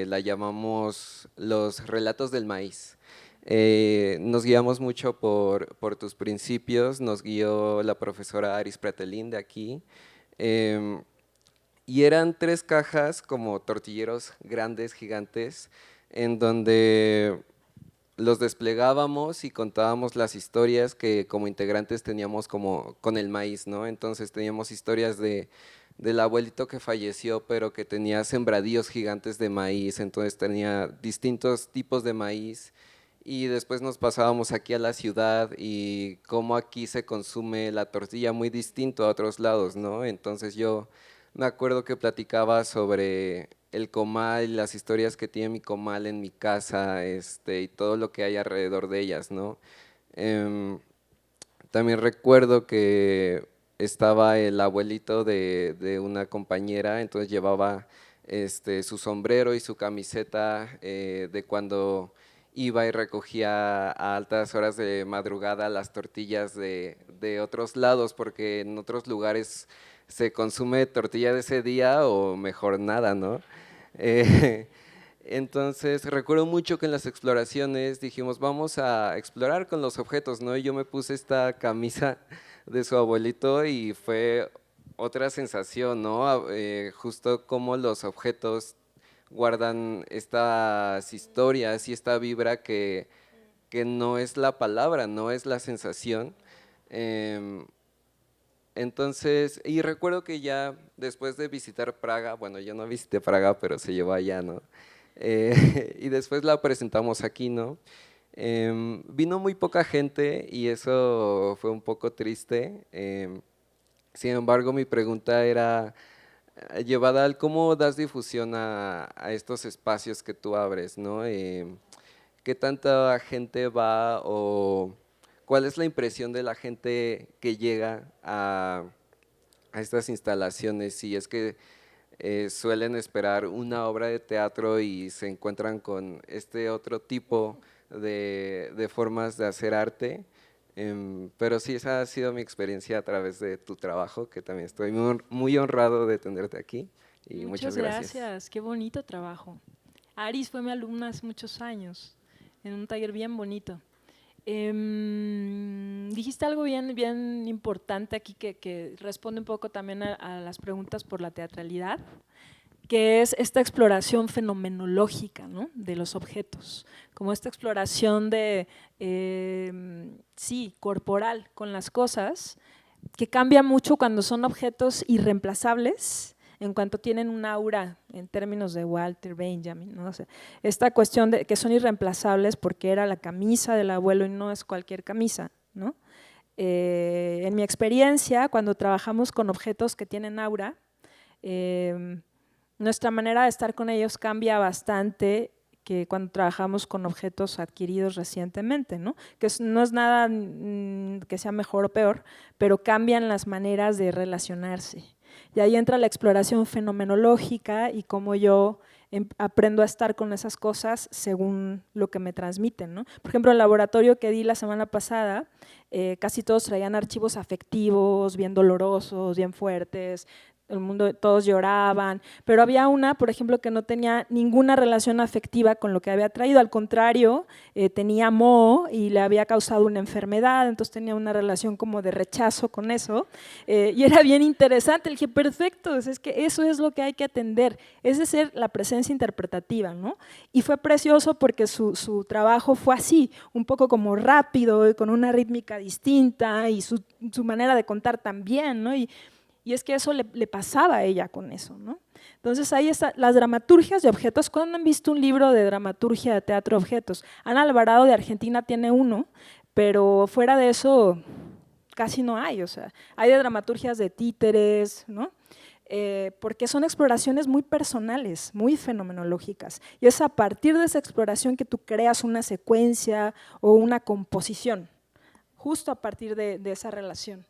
la llamamos los relatos del maíz. Nos guiamos mucho por tus principios, nos guió la profesora Aris Pretelín de aquí, y eran 3 cajas como tortilleros grandes, gigantes, en donde los desplegábamos y contábamos las historias que como integrantes teníamos como con el maíz, ¿no? Entonces teníamos historias del abuelito que falleció, pero que tenía sembradíos gigantes de maíz, entonces tenía distintos tipos de maíz, y después nos pasábamos aquí a la ciudad y cómo aquí se consume la tortilla muy distinto a otros lados, ¿no? Entonces yo me acuerdo que platicaba sobre el comal y las historias que tiene mi comal en mi casa, y todo lo que hay alrededor de ellas, ¿no? También recuerdo que estaba el abuelito de una compañera, entonces llevaba su sombrero y su camiseta de cuando iba y recogía a altas horas de madrugada las tortillas de otros lados, porque en otros lugares se consume tortilla de ese día o mejor nada, ¿no? Entonces recuerdo mucho que en las exploraciones dijimos vamos a explorar con los objetos, ¿no? Y yo me puse esta camisa de su abuelito y fue otra sensación, ¿no? Justo como los objetos guardan estas historias y esta vibra que no es la palabra, no es la sensación. Entonces, y recuerdo que ya después de visitar Praga, yo no visité Praga, pero se llevó allá, ¿no? Y después la presentamos aquí, ¿no? Vino muy poca gente y eso fue un poco triste. Sin embargo, mi pregunta era llevada al cómo das difusión a estos espacios que tú abres, ¿no? ¿Qué tanta gente va o cuál es la impresión de la gente que llega a estas instalaciones? Si es que suelen esperar una obra de teatro y se encuentran con este otro tipo de formas de hacer arte. Pero sí, esa ha sido mi experiencia a través de tu trabajo, que también estoy muy honrado de tenerte aquí y muchas gracias. Qué bonito trabajo. Aris fue mi alumna hace muchos años, en un taller bien bonito. Dijiste algo bien importante aquí que responde un poco también a las preguntas por la teatralidad, que es esta exploración fenomenológica, ¿no? De los objetos, como esta exploración corporal con las cosas, que cambia mucho cuando son objetos irreemplazables, en cuanto tienen un aura, en términos de Walter Benjamin, ¿no? O sea, esta cuestión de que son irreemplazables porque era la camisa del abuelo y no es cualquier camisa, ¿no? En mi experiencia, cuando trabajamos con objetos que tienen aura, nuestra manera de estar con ellos cambia bastante que cuando trabajamos con objetos adquiridos recientemente, ¿no? Que no es nada que sea mejor o peor, pero cambian las maneras de relacionarse. Y ahí entra la exploración fenomenológica y cómo yo aprendo a estar con esas cosas según lo que me transmiten, ¿no? Por ejemplo, el laboratorio que di la semana pasada, casi todos traían archivos afectivos, bien dolorosos, bien fuertes, todos lloraban, pero había una, por ejemplo, que no tenía ninguna relación afectiva con lo que había traído, al contrario, tenía moho y le había causado una enfermedad, entonces tenía una relación como de rechazo con eso, y era bien interesante. Le dije, perfecto, es que eso es lo que hay que atender, es de ser la presencia interpretativa, ¿no? Y fue precioso porque su trabajo fue así, un poco como rápido, con una rítmica distinta y su manera de contar también, ¿no? Y es que eso le pasaba a ella con eso, ¿no? Entonces ahí están las dramaturgias de objetos. ¿Cuándo han visto un libro de dramaturgia de teatro de objetos? Ana Alvarado de Argentina tiene uno, pero fuera de eso casi no hay. O sea, hay de dramaturgias de títeres, ¿no? Porque son exploraciones muy personales, muy fenomenológicas. Y es a partir de esa exploración que tú creas una secuencia o una composición, justo a partir de esa relación.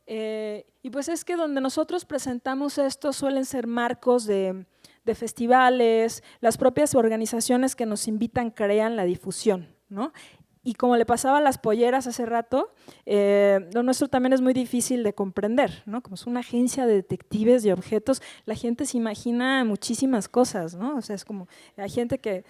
Y pues es que donde nosotros presentamos esto suelen ser marcos de festivales, las propias organizaciones que nos invitan crean la difusión, ¿no? Y como le pasaba a las polleras hace rato, lo nuestro también es muy difícil de comprender, ¿no? Como es una agencia de detectives de objetos, la gente se imagina muchísimas cosas, ¿no? O sea, es como, hay gente que…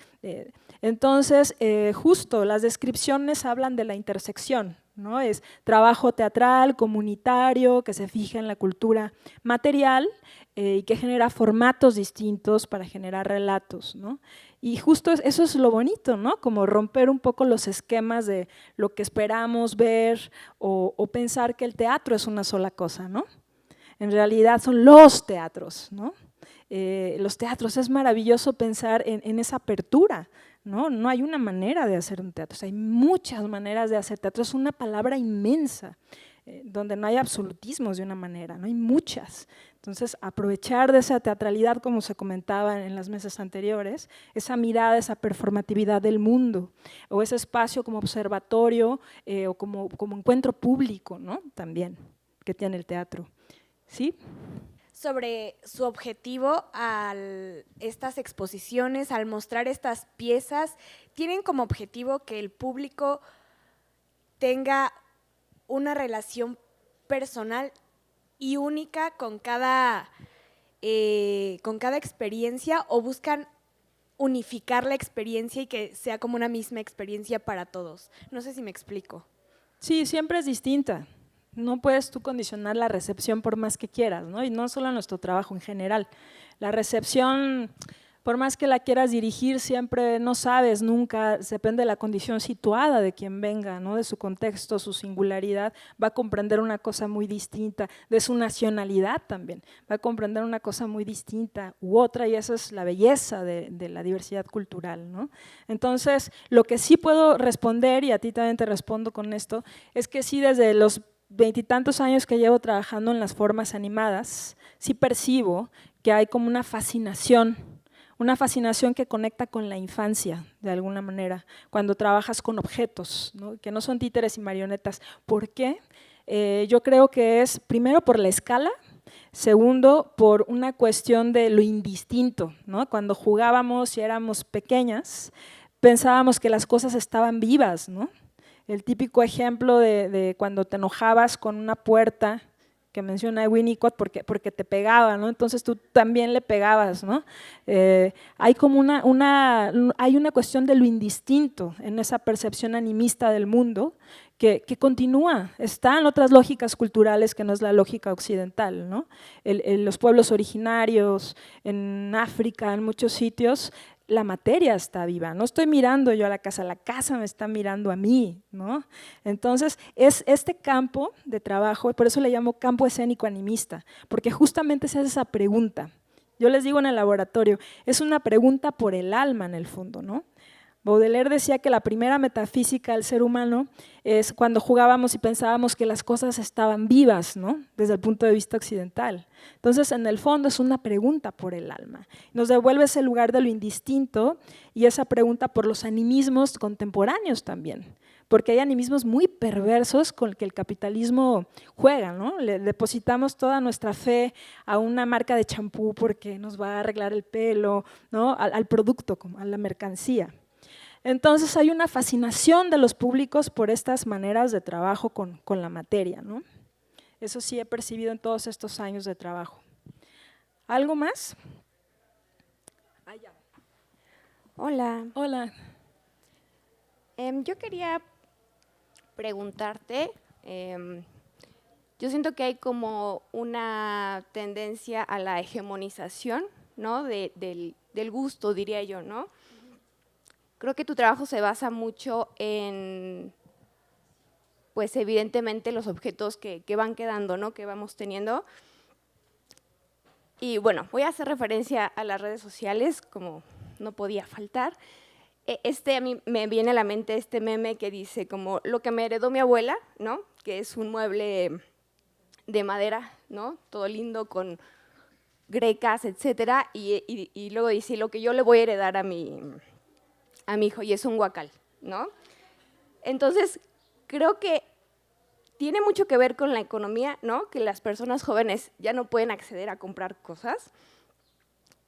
entonces, justo, las descripciones hablan de la intersección, ¿no? Es trabajo teatral, comunitario, que se fija en la cultura material y que genera formatos distintos para generar relatos, ¿no? Y justo eso es lo bonito, ¿no? Como romper un poco los esquemas de lo que esperamos ver o pensar que el teatro es una sola cosa, ¿no? En realidad son los teatros, ¿no? Los teatros, es maravilloso pensar en esa apertura, ¿no? No hay una manera de hacer un teatro, o sea, hay muchas maneras de hacer teatro, es una palabra inmensa, donde no hay absolutismos de una manera, no hay muchas. Entonces, aprovechar de esa teatralidad, como se comentaba en las mesas anteriores, esa mirada, esa performatividad del mundo, o ese espacio como observatorio o como encuentro público, ¿no? También, que tiene el teatro. ¿Sí? Sobre su objetivo estas exposiciones, al mostrar estas piezas, tienen como objetivo que el público tenga una relación personal y única con cada experiencia, o buscan unificar la experiencia y que sea como una misma experiencia para todos. No sé si me explico. Sí, siempre es distinta. No puedes tú condicionar la recepción por más que quieras, ¿no? Y no solo en nuestro trabajo, en general. La recepción, por más que la quieras dirigir, siempre no sabes nunca, depende de la condición situada de quien venga, ¿no? De su contexto, su singularidad, va a comprender una cosa muy distinta, de su nacionalidad también, va a comprender una cosa muy distinta u otra, y esa es la belleza de la diversidad cultural, ¿no? Entonces, lo que sí puedo responder, y a ti también te respondo con esto, es que sí, desde los 20 y tantos años que llevo trabajando en las formas animadas, sí percibo que hay como una fascinación que conecta con la infancia, de alguna manera, cuando trabajas con objetos, ¿no? Que no son títeres y marionetas. ¿Por qué? Yo creo que es, primero, por la escala, segundo, por una cuestión de lo indistinto, ¿no? Cuando jugábamos y éramos pequeñas, pensábamos que las cosas estaban vivas, ¿no? El típico ejemplo de cuando te enojabas con una puerta que menciona Winnicott porque te pegaba, ¿no? Entonces tú también le pegabas, ¿no? Hay como hay una cuestión de lo indistinto en esa percepción animista del mundo que continúa. Están otras lógicas culturales que no es la lógica occidental, ¿no? Los pueblos originarios, en África, en muchos sitios, la materia está viva, no estoy mirando yo a la casa me está mirando a mí, ¿no? Entonces, es este campo de trabajo, por eso le llamo campo escénico animista, porque justamente se hace esa pregunta. Yo les digo en el laboratorio, es una pregunta por el alma en el fondo, ¿no? Baudelaire decía que la primera metafísica del ser humano es cuando jugábamos y pensábamos que las cosas estaban vivas, ¿no? Desde el punto de vista occidental. Entonces, en el fondo es una pregunta por el alma. Nos devuelve ese lugar de lo indistinto y esa pregunta por los animismos contemporáneos también, porque hay animismos muy perversos con el que el capitalismo juega, ¿no? Le depositamos toda nuestra fe a una marca de champú porque nos va a arreglar el pelo, ¿no? Al producto, a la mercancía. Entonces hay una fascinación de los públicos por estas maneras de trabajo con la materia, ¿no? Eso sí he percibido en todos estos años de trabajo. ¿Algo más? Hola. Hola. Yo quería preguntarte, yo siento que hay como una tendencia a la hegemonización, ¿no? del gusto, diría yo, ¿no? Creo que tu trabajo se basa mucho en, pues evidentemente, los objetos que van quedando, ¿no? Que vamos teniendo. Y bueno, voy a hacer referencia a las redes sociales, como no podía faltar. A mí me viene a la mente este meme que dice como lo que me heredó mi abuela, ¿no? Que es un mueble de madera, ¿no? Todo lindo con grecas, etcétera, y luego dice lo que yo le voy a heredar a mi hijo, y es un huacal, ¿no? Entonces, creo que tiene mucho que ver con la economía, ¿no? Que las personas jóvenes ya no pueden acceder a comprar cosas,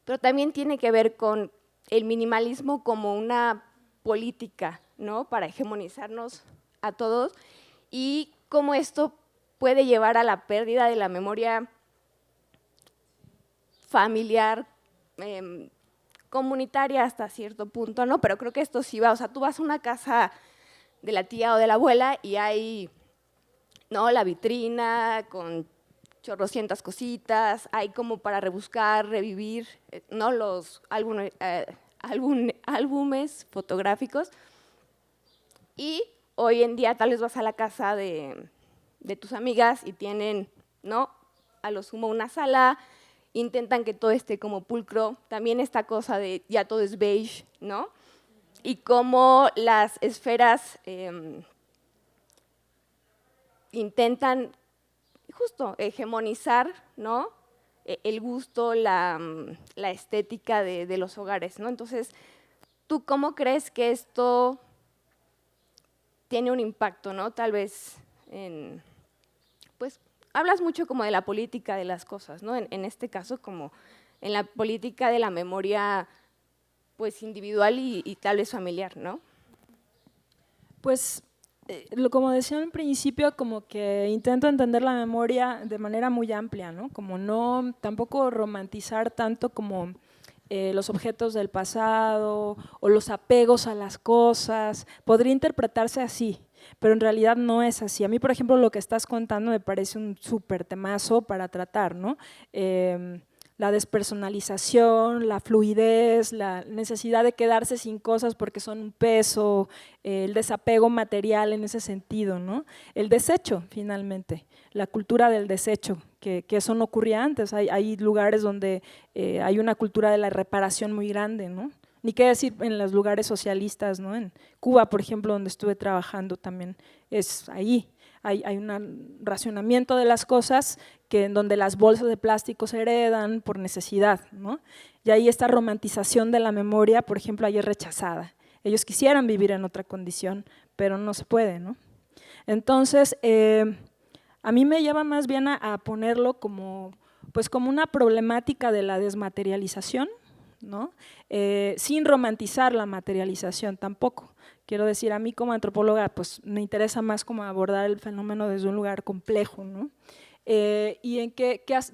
pero también tiene que ver con el minimalismo como una política, ¿no? Para hegemonizarnos a todos, y cómo esto puede llevar a la pérdida de la memoria familiar, comunitaria hasta cierto punto, ¿no? Pero creo que esto sí va, o sea, tú vas a una casa de la tía o de la abuela y hay, ¿no? La vitrina con chorrocientas cositas, hay como para rebuscar, revivir, ¿no? Los álbumes fotográficos. Y hoy en día tal vez vas a la casa de tus amigas y tienen, ¿no? A lo sumo una sala, intentan que todo esté como pulcro, también esta cosa de ya todo es beige, ¿no? Y cómo las esferas intentan justo hegemonizar, ¿no? El gusto, la estética de los hogares, ¿no? Entonces, ¿tú cómo crees que esto tiene un impacto, ¿no? Tal vez pues, hablas mucho como de la política de las cosas, ¿no? En este caso, como en la política de la memoria, pues, individual y tal vez familiar, ¿no? Pues, como decía en un principio, como que intento entender la memoria de manera muy amplia, ¿no? Como no, tampoco romantizar tanto como los objetos del pasado o los apegos a las cosas. Podría interpretarse así, pero en realidad no es así. A mí, por ejemplo, lo que estás contando me parece un súper temazo para tratar, ¿no? La despersonalización, la fluidez, la necesidad de quedarse sin cosas porque son un peso, el desapego material en ese sentido, ¿no? El desecho, finalmente, la cultura del desecho, que eso no ocurría antes. Hay lugares donde hay una cultura de la reparación muy grande, ¿no? Ni qué decir en los lugares socialistas, ¿no? En Cuba, por ejemplo, donde estuve trabajando también, es ahí. Hay un racionamiento de las cosas en donde las bolsas de plástico se heredan por necesidad, ¿no? Y ahí esta romantización de la memoria, por ejemplo, ahí es rechazada. Ellos quisieran vivir en otra condición, pero no se puede, ¿no? Entonces, a mí me lleva más bien a ponerlo como una problemática de la desmaterialización, ¿no? Sin romantizar la materialización tampoco. Quiero decir, a mí como antropóloga pues me interesa más como abordar el fenómeno desde un lugar complejo, ¿no? Y en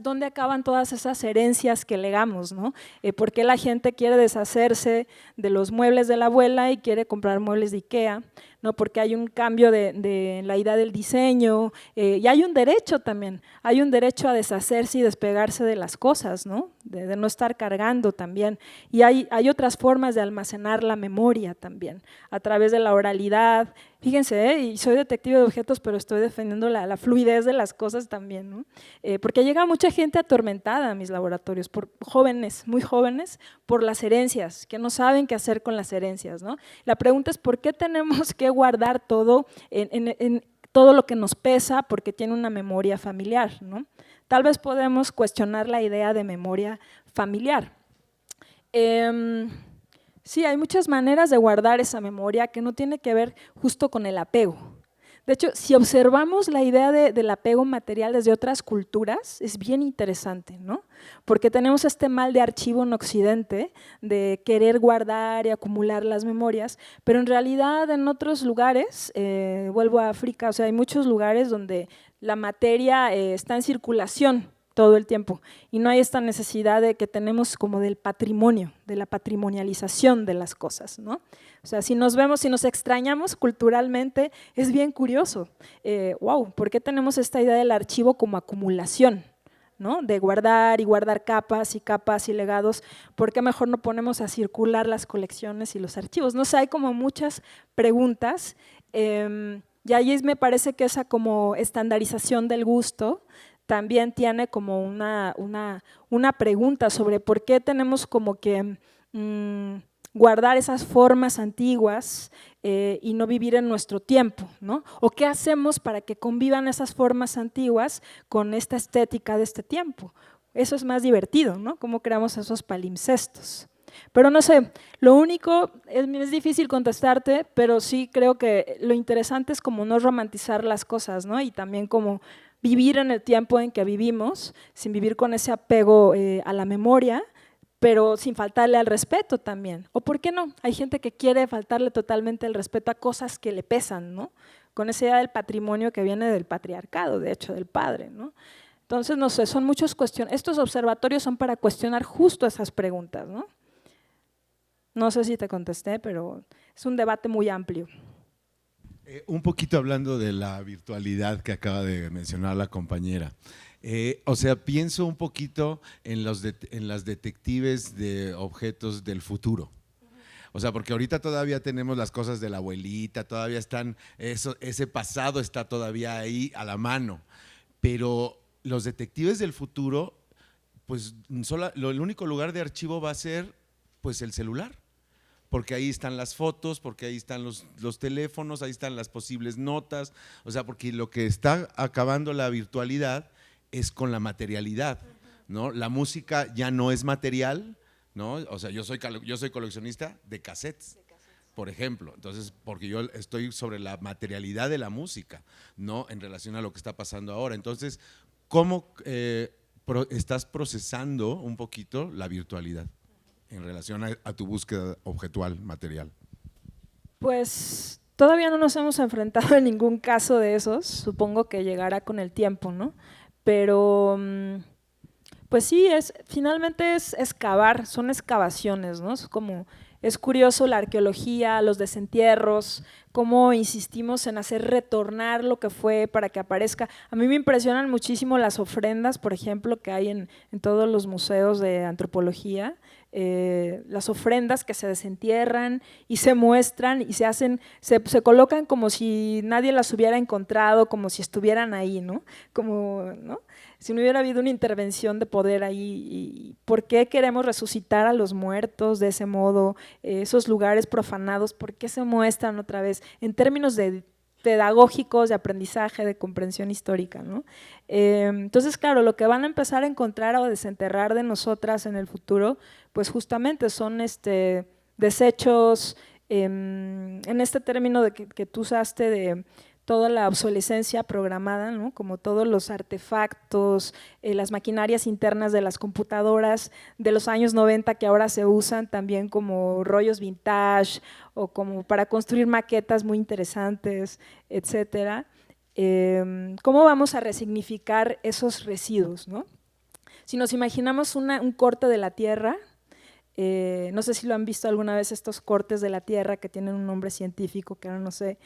dónde acaban todas esas herencias que legamos, ¿no? ¿Por qué la gente quiere deshacerse de los muebles de la abuela y quiere comprar muebles de IKEA, ¿no? Porque hay un cambio de la idea del diseño y hay un derecho también, hay un derecho a deshacerse y despegarse de las cosas, ¿no? De no estar cargando también. Y hay otras formas de almacenar la memoria también, a través de la oralidad. Fíjense, y soy detective de objetos, pero estoy defendiendo la fluidez de las cosas también, ¿no? Porque llega mucha gente atormentada a mis laboratorios, por jóvenes, muy jóvenes, por las herencias, que no saben qué hacer con las herencias, ¿no? La pregunta es, ¿por qué tenemos que guardar todo en todo lo que nos pesa porque tiene una memoria familiar, ¿no? Tal vez podemos cuestionar la idea de memoria familiar. Sí, hay muchas maneras de guardar esa memoria que no tiene que ver justo con el apego. De hecho, si observamos la idea del apego material desde otras culturas, es bien interesante, ¿no? Porque tenemos este mal de archivo en Occidente, de querer guardar y acumular las memorias, pero en realidad en otros lugares, vuelvo a África, o sea, hay muchos lugares donde la materia está en circulación todo el tiempo y no hay esta necesidad de que tenemos como del patrimonio, de la patrimonialización de las cosas, ¿no? O sea, si nos vemos, si nos extrañamos culturalmente, es bien curioso. Wow, ¿por qué tenemos esta idea del archivo como acumulación, ¿no? De guardar y guardar capas y legados? ¿Por qué mejor no ponemos a circular las colecciones y los archivos? No sé, hay como muchas preguntas y ahí me parece que esa como estandarización del gusto también tiene como una pregunta sobre por qué tenemos como que guardar esas formas antiguas y no vivir en nuestro tiempo, ¿no? O qué hacemos para que convivan esas formas antiguas con esta estética de este tiempo. Eso es más divertido, ¿no? Cómo creamos esos palimpsestos. Pero no sé, lo único, es difícil contestarte, pero sí creo que lo interesante es como no romantizar las cosas, ¿no? Y también como vivir en el tiempo en que vivimos, sin vivir con ese apego a la memoria, pero sin faltarle al respeto también. ¿O por qué no? Hay gente que quiere faltarle totalmente el respeto a cosas que le pesan, ¿no? Con esa idea del patrimonio que viene del patriarcado, de hecho, del padre, ¿no? Entonces, no sé, son muchos cuestiones. Estos observatorios son para cuestionar justo esas preguntas, ¿no? No sé si te contesté, pero es un debate muy amplio. Un poquito hablando de la virtualidad que acaba de mencionar la compañera. O sea, pienso un poquito en las detectives de objetos del futuro. O sea, porque ahorita todavía tenemos las cosas de la abuelita, todavía están, ese pasado está todavía ahí a la mano. Pero los detectives del futuro, pues el único lugar de archivo va a ser pues el celular. Porque ahí están las fotos, porque ahí están los teléfonos, ahí están las posibles notas, o sea, porque lo que está acabando la virtualidad es con la materialidad, ¿no? La música ya no es material, ¿no? O sea, yo soy coleccionista de cassettes, por ejemplo, entonces, porque yo estoy sobre la materialidad de la música, ¿no? En relación a lo que está pasando ahora. Entonces, ¿cómo estás procesando un poquito la virtualidad en relación a tu búsqueda objetual, material? Pues todavía no nos hemos enfrentado en ningún caso de esos, supongo que llegará con el tiempo, ¿no? Pero pues sí, finalmente es excavar, son excavaciones, ¿no? Es curioso la arqueología, los desentierros, cómo insistimos en hacer retornar lo que fue para que aparezca. A mí me impresionan muchísimo las ofrendas, por ejemplo, que hay en todos los museos de antropología, las ofrendas que se desentierran y se muestran y se colocan como si nadie las hubiera encontrado, como si estuvieran ahí, ¿no? Como, ¿no? Si no hubiera habido una intervención de poder ahí. ¿Y por qué queremos resucitar a los muertos de ese modo? Esos lugares profanados, ¿por qué se muestran otra vez? En términos pedagógicos, de aprendizaje, de comprensión histórica, ¿no? Entonces, claro, lo que van a empezar a encontrar o desenterrar de nosotras en el futuro, pues justamente son desechos, en este término que tú usaste de toda la obsolescencia programada, ¿no? Como todos los artefactos, las maquinarias internas de las computadoras de los años 90 que ahora se usan también como rollos vintage o como para construir maquetas muy interesantes, etcétera. ¿Cómo vamos a resignificar esos residuos, ¿no? Si nos imaginamos un corte de la tierra, No sé si lo han visto alguna vez, estos cortes de la tierra que tienen un nombre científico, que ahora no sé,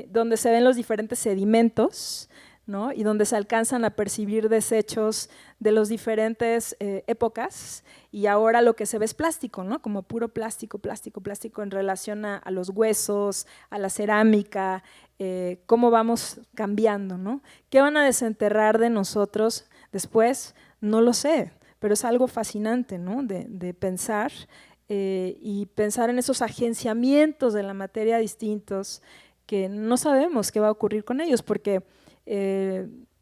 donde se ven los diferentes sedimentos, ¿no? Y donde se alcanzan a percibir desechos de las diferentes épocas, y ahora lo que se ve es plástico, ¿no? Como puro plástico, plástico, plástico en relación a los huesos, a la cerámica, cómo vamos cambiando, ¿no? ¿Qué van a desenterrar de nosotros después? No lo sé, pero es algo fascinante, ¿no? De pensar y pensar en esos agenciamientos de la materia distintos que no sabemos qué va a ocurrir con ellos, porque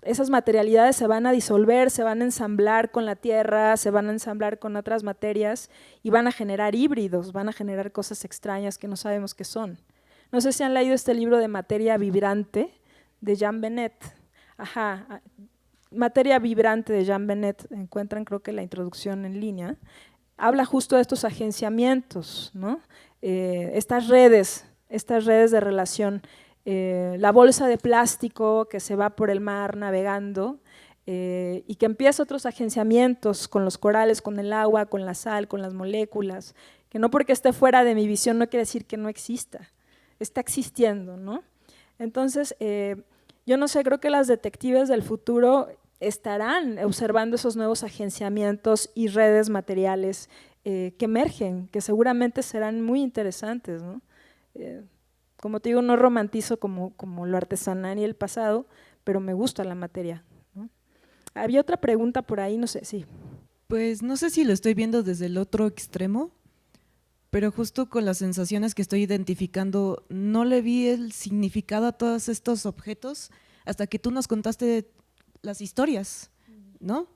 esas materialidades se van a disolver, se van a ensamblar con la tierra, se van a ensamblar con otras materias y van a generar híbridos, van a generar cosas extrañas que no sabemos qué son. No sé si han leído este libro de Materia Vibrante de Jean Benet. Ajá, Materia Vibrante de Jean Benet, encuentran creo que la introducción en línea, habla justo de estos agenciamientos, ¿no? Estas redes de relación. La bolsa de plástico que se va por el mar navegando y que empieza otros agenciamientos con los corales, con el agua, con la sal, con las moléculas, que no porque esté fuera de mi visión no quiere decir que no exista, está existiendo, ¿no? Entonces, yo no sé, creo que las detectives del futuro estarán observando esos nuevos agenciamientos y redes materiales que emergen, que seguramente serán muy interesantes, ¿no? Como te digo, no romantizo como lo artesanal y el pasado, pero me gusta la materia, ¿no? Había otra pregunta por ahí, no sé, sí. Pues no sé si lo estoy viendo desde el otro extremo, pero justo con las sensaciones que estoy identificando, no le vi el significado a todos estos objetos hasta que tú nos contaste las historias, ¿no?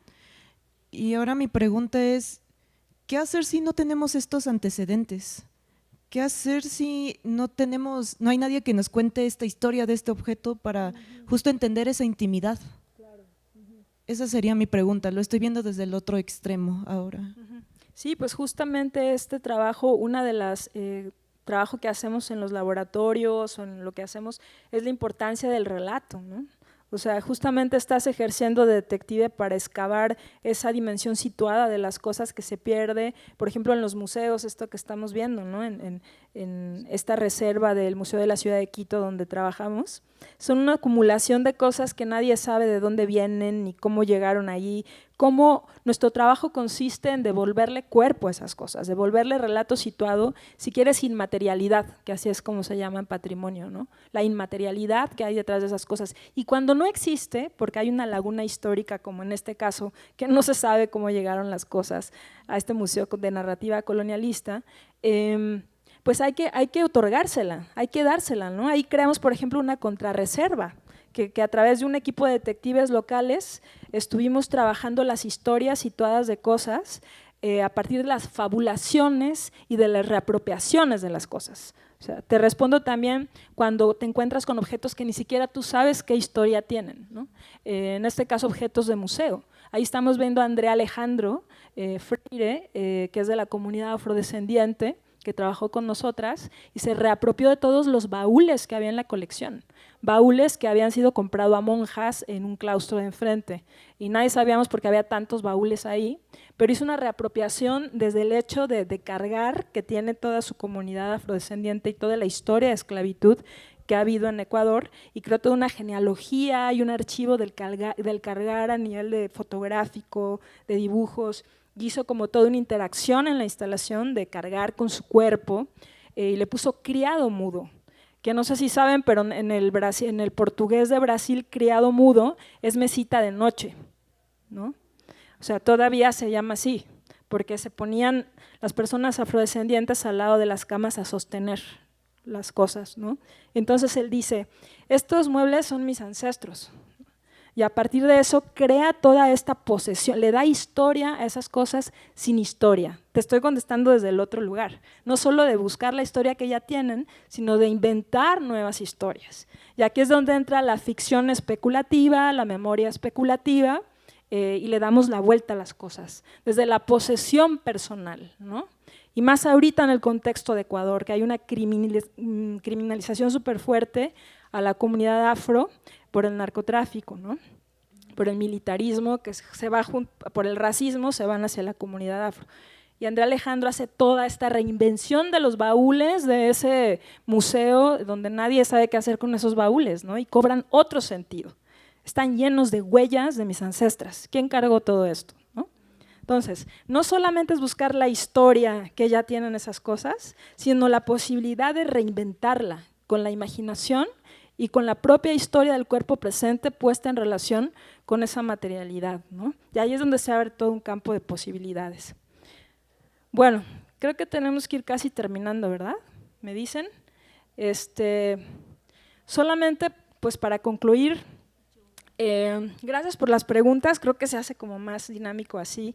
Y ahora mi pregunta es, ¿qué hacer si no tenemos estos antecedentes? ¿Qué hacer si no hay nadie que nos cuente esta historia de este objeto para justo entender esa intimidad? Esa sería mi pregunta, lo estoy viendo desde el otro extremo ahora. Sí, pues justamente este trabajo, una de las trabajo que hacemos en los laboratorios o en lo que hacemos es la importancia del relato, ¿no? O sea, justamente estás ejerciendo de detective para excavar esa dimensión situada de las cosas que se pierde, por ejemplo en los museos, esto que estamos viendo, ¿no? en esta reserva del Museo de la Ciudad de Quito donde trabajamos, son una acumulación de cosas que nadie sabe de dónde vienen ni cómo llegaron allí, cómo nuestro trabajo consiste en devolverle cuerpo a esas cosas, devolverle relato situado, si quieres inmaterialidad, que así es como se llama en patrimonio, ¿no? La inmaterialidad que hay detrás de esas cosas. Y cuando no existe, porque hay una laguna histórica, como en este caso, que no se sabe cómo llegaron las cosas a este museo de narrativa colonialista, pues hay que otorgársela, hay que dársela, ¿no? Ahí creamos, por ejemplo, una contrarreserva, que a través de un equipo de detectives locales estuvimos trabajando las historias situadas de cosas a partir de las fabulaciones y de las reapropiaciones de las cosas. O sea, te respondo también cuando te encuentras con objetos que ni siquiera tú sabes qué historia tienen, ¿no? En este caso, objetos de museo. Ahí estamos viendo a Andrea Alejandro Freire, que es de la comunidad afrodescendiente, que trabajó con nosotras y se reapropió de todos los baúles que había en la colección, baúles que habían sido comprados a monjas en un claustro de enfrente y nadie sabíamos por qué había tantos baúles ahí, pero hizo una reapropiación desde el hecho de cargar que tiene toda su comunidad afrodescendiente y toda la historia de esclavitud que ha habido en Ecuador, y creó toda una genealogía y un archivo del cargar a nivel de fotográfico, de dibujos. Hizo como toda una interacción en la instalación de cargar con su cuerpo y le puso criado mudo, que no sé si saben, pero en el portugués de Brasil criado mudo es mesita de noche, ¿no? O sea, todavía se llama así, porque se ponían las personas afrodescendientes al lado de las camas a sostener las cosas, ¿no? Entonces él dice, estos muebles son mis ancestros. Y a partir de eso crea toda esta posesión, le da historia a esas cosas sin historia. Te estoy contestando desde el otro lugar, no solo de buscar la historia que ya tienen, sino de inventar nuevas historias. Y aquí es donde entra la ficción especulativa, la memoria especulativa, y le damos la vuelta a las cosas, desde la posesión personal, ¿no? Y más ahorita en el contexto de Ecuador, que hay una criminalización súper fuerte a la comunidad afro por el narcotráfico, ¿no? Por el militarismo, que se va por el racismo, se van hacia la comunidad afro. Y Andrea Alejandro hace toda esta reinvención de los baúles de ese museo donde nadie sabe qué hacer con esos baúles, ¿no? Y cobran otro sentido. Están llenos de huellas de mis ancestras. ¿Quién cargó todo esto? ¿No? Entonces, no solamente es buscar la historia que ya tienen esas cosas, sino la posibilidad de reinventarla con la imaginación y con la propia historia del cuerpo presente puesta en relación con esa materialidad, ¿no? Y ahí es donde se abre todo un campo de posibilidades. Bueno, creo que tenemos que ir casi terminando, ¿verdad? ¿Me dicen? Solamente, pues para concluir, gracias por las preguntas, creo que se hace como más dinámico así.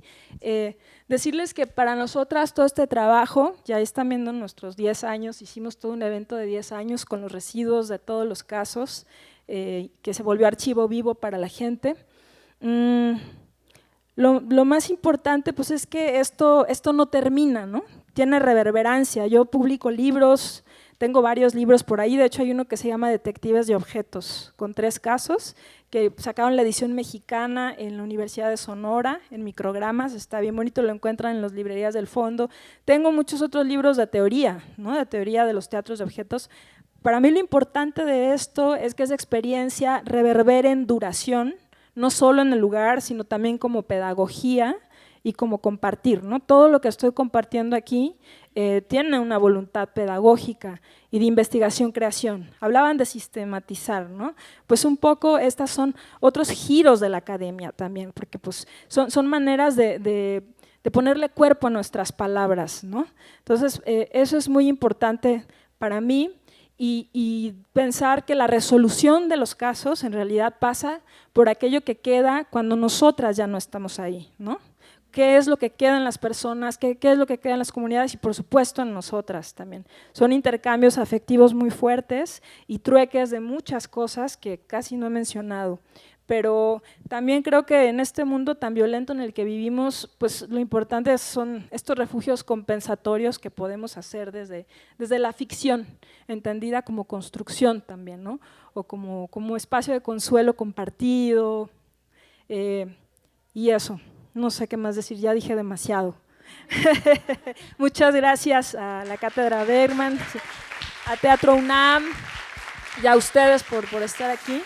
Decirles que para nosotras todo este trabajo, ya están viendo nuestros 10 años, hicimos todo un evento de 10 años con los residuos de todos los casos, que se volvió archivo vivo para la gente. Lo más importante pues es que esto no termina, ¿no? Tiene reverberancia. Yo publico libros, tengo varios libros por ahí, de hecho hay uno que se llama Detectives de Objetos, con 3 casos, que sacaron la edición mexicana en la Universidad de Sonora, en microgramas, está bien bonito, lo encuentran en las librerías del fondo. Tengo muchos otros libros de teoría, ¿no? De teoría de los teatros de objetos. Para mí lo importante de esto es que esa experiencia reverbere en duración, no solo en el lugar, sino también como pedagogía y como compartir, ¿no? Todo lo que estoy compartiendo aquí tiene una voluntad pedagógica y de investigación-creación. Hablaban de sistematizar, ¿no? Pues un poco estas son otros giros de la academia también, porque pues son maneras de ponerle cuerpo a nuestras palabras, ¿no? Entonces, eso es muy importante para mí. Y pensar que la resolución de los casos en realidad pasa por aquello que queda cuando nosotras ya no estamos ahí, ¿no? ¿Qué es lo que queda en las personas? ¿Qué es lo que queda en las comunidades? Y por supuesto en nosotras también. Son intercambios afectivos muy fuertes y trueques de muchas cosas que casi no he mencionado. Pero también creo que en este mundo tan violento en el que vivimos, pues lo importante son estos refugios compensatorios que podemos hacer desde la ficción, entendida como construcción también, ¿no? O como espacio de consuelo compartido, y eso, no sé qué más decir, ya dije demasiado. Muchas gracias a la Cátedra Bergman, a Teatro UNAM y a ustedes por estar aquí.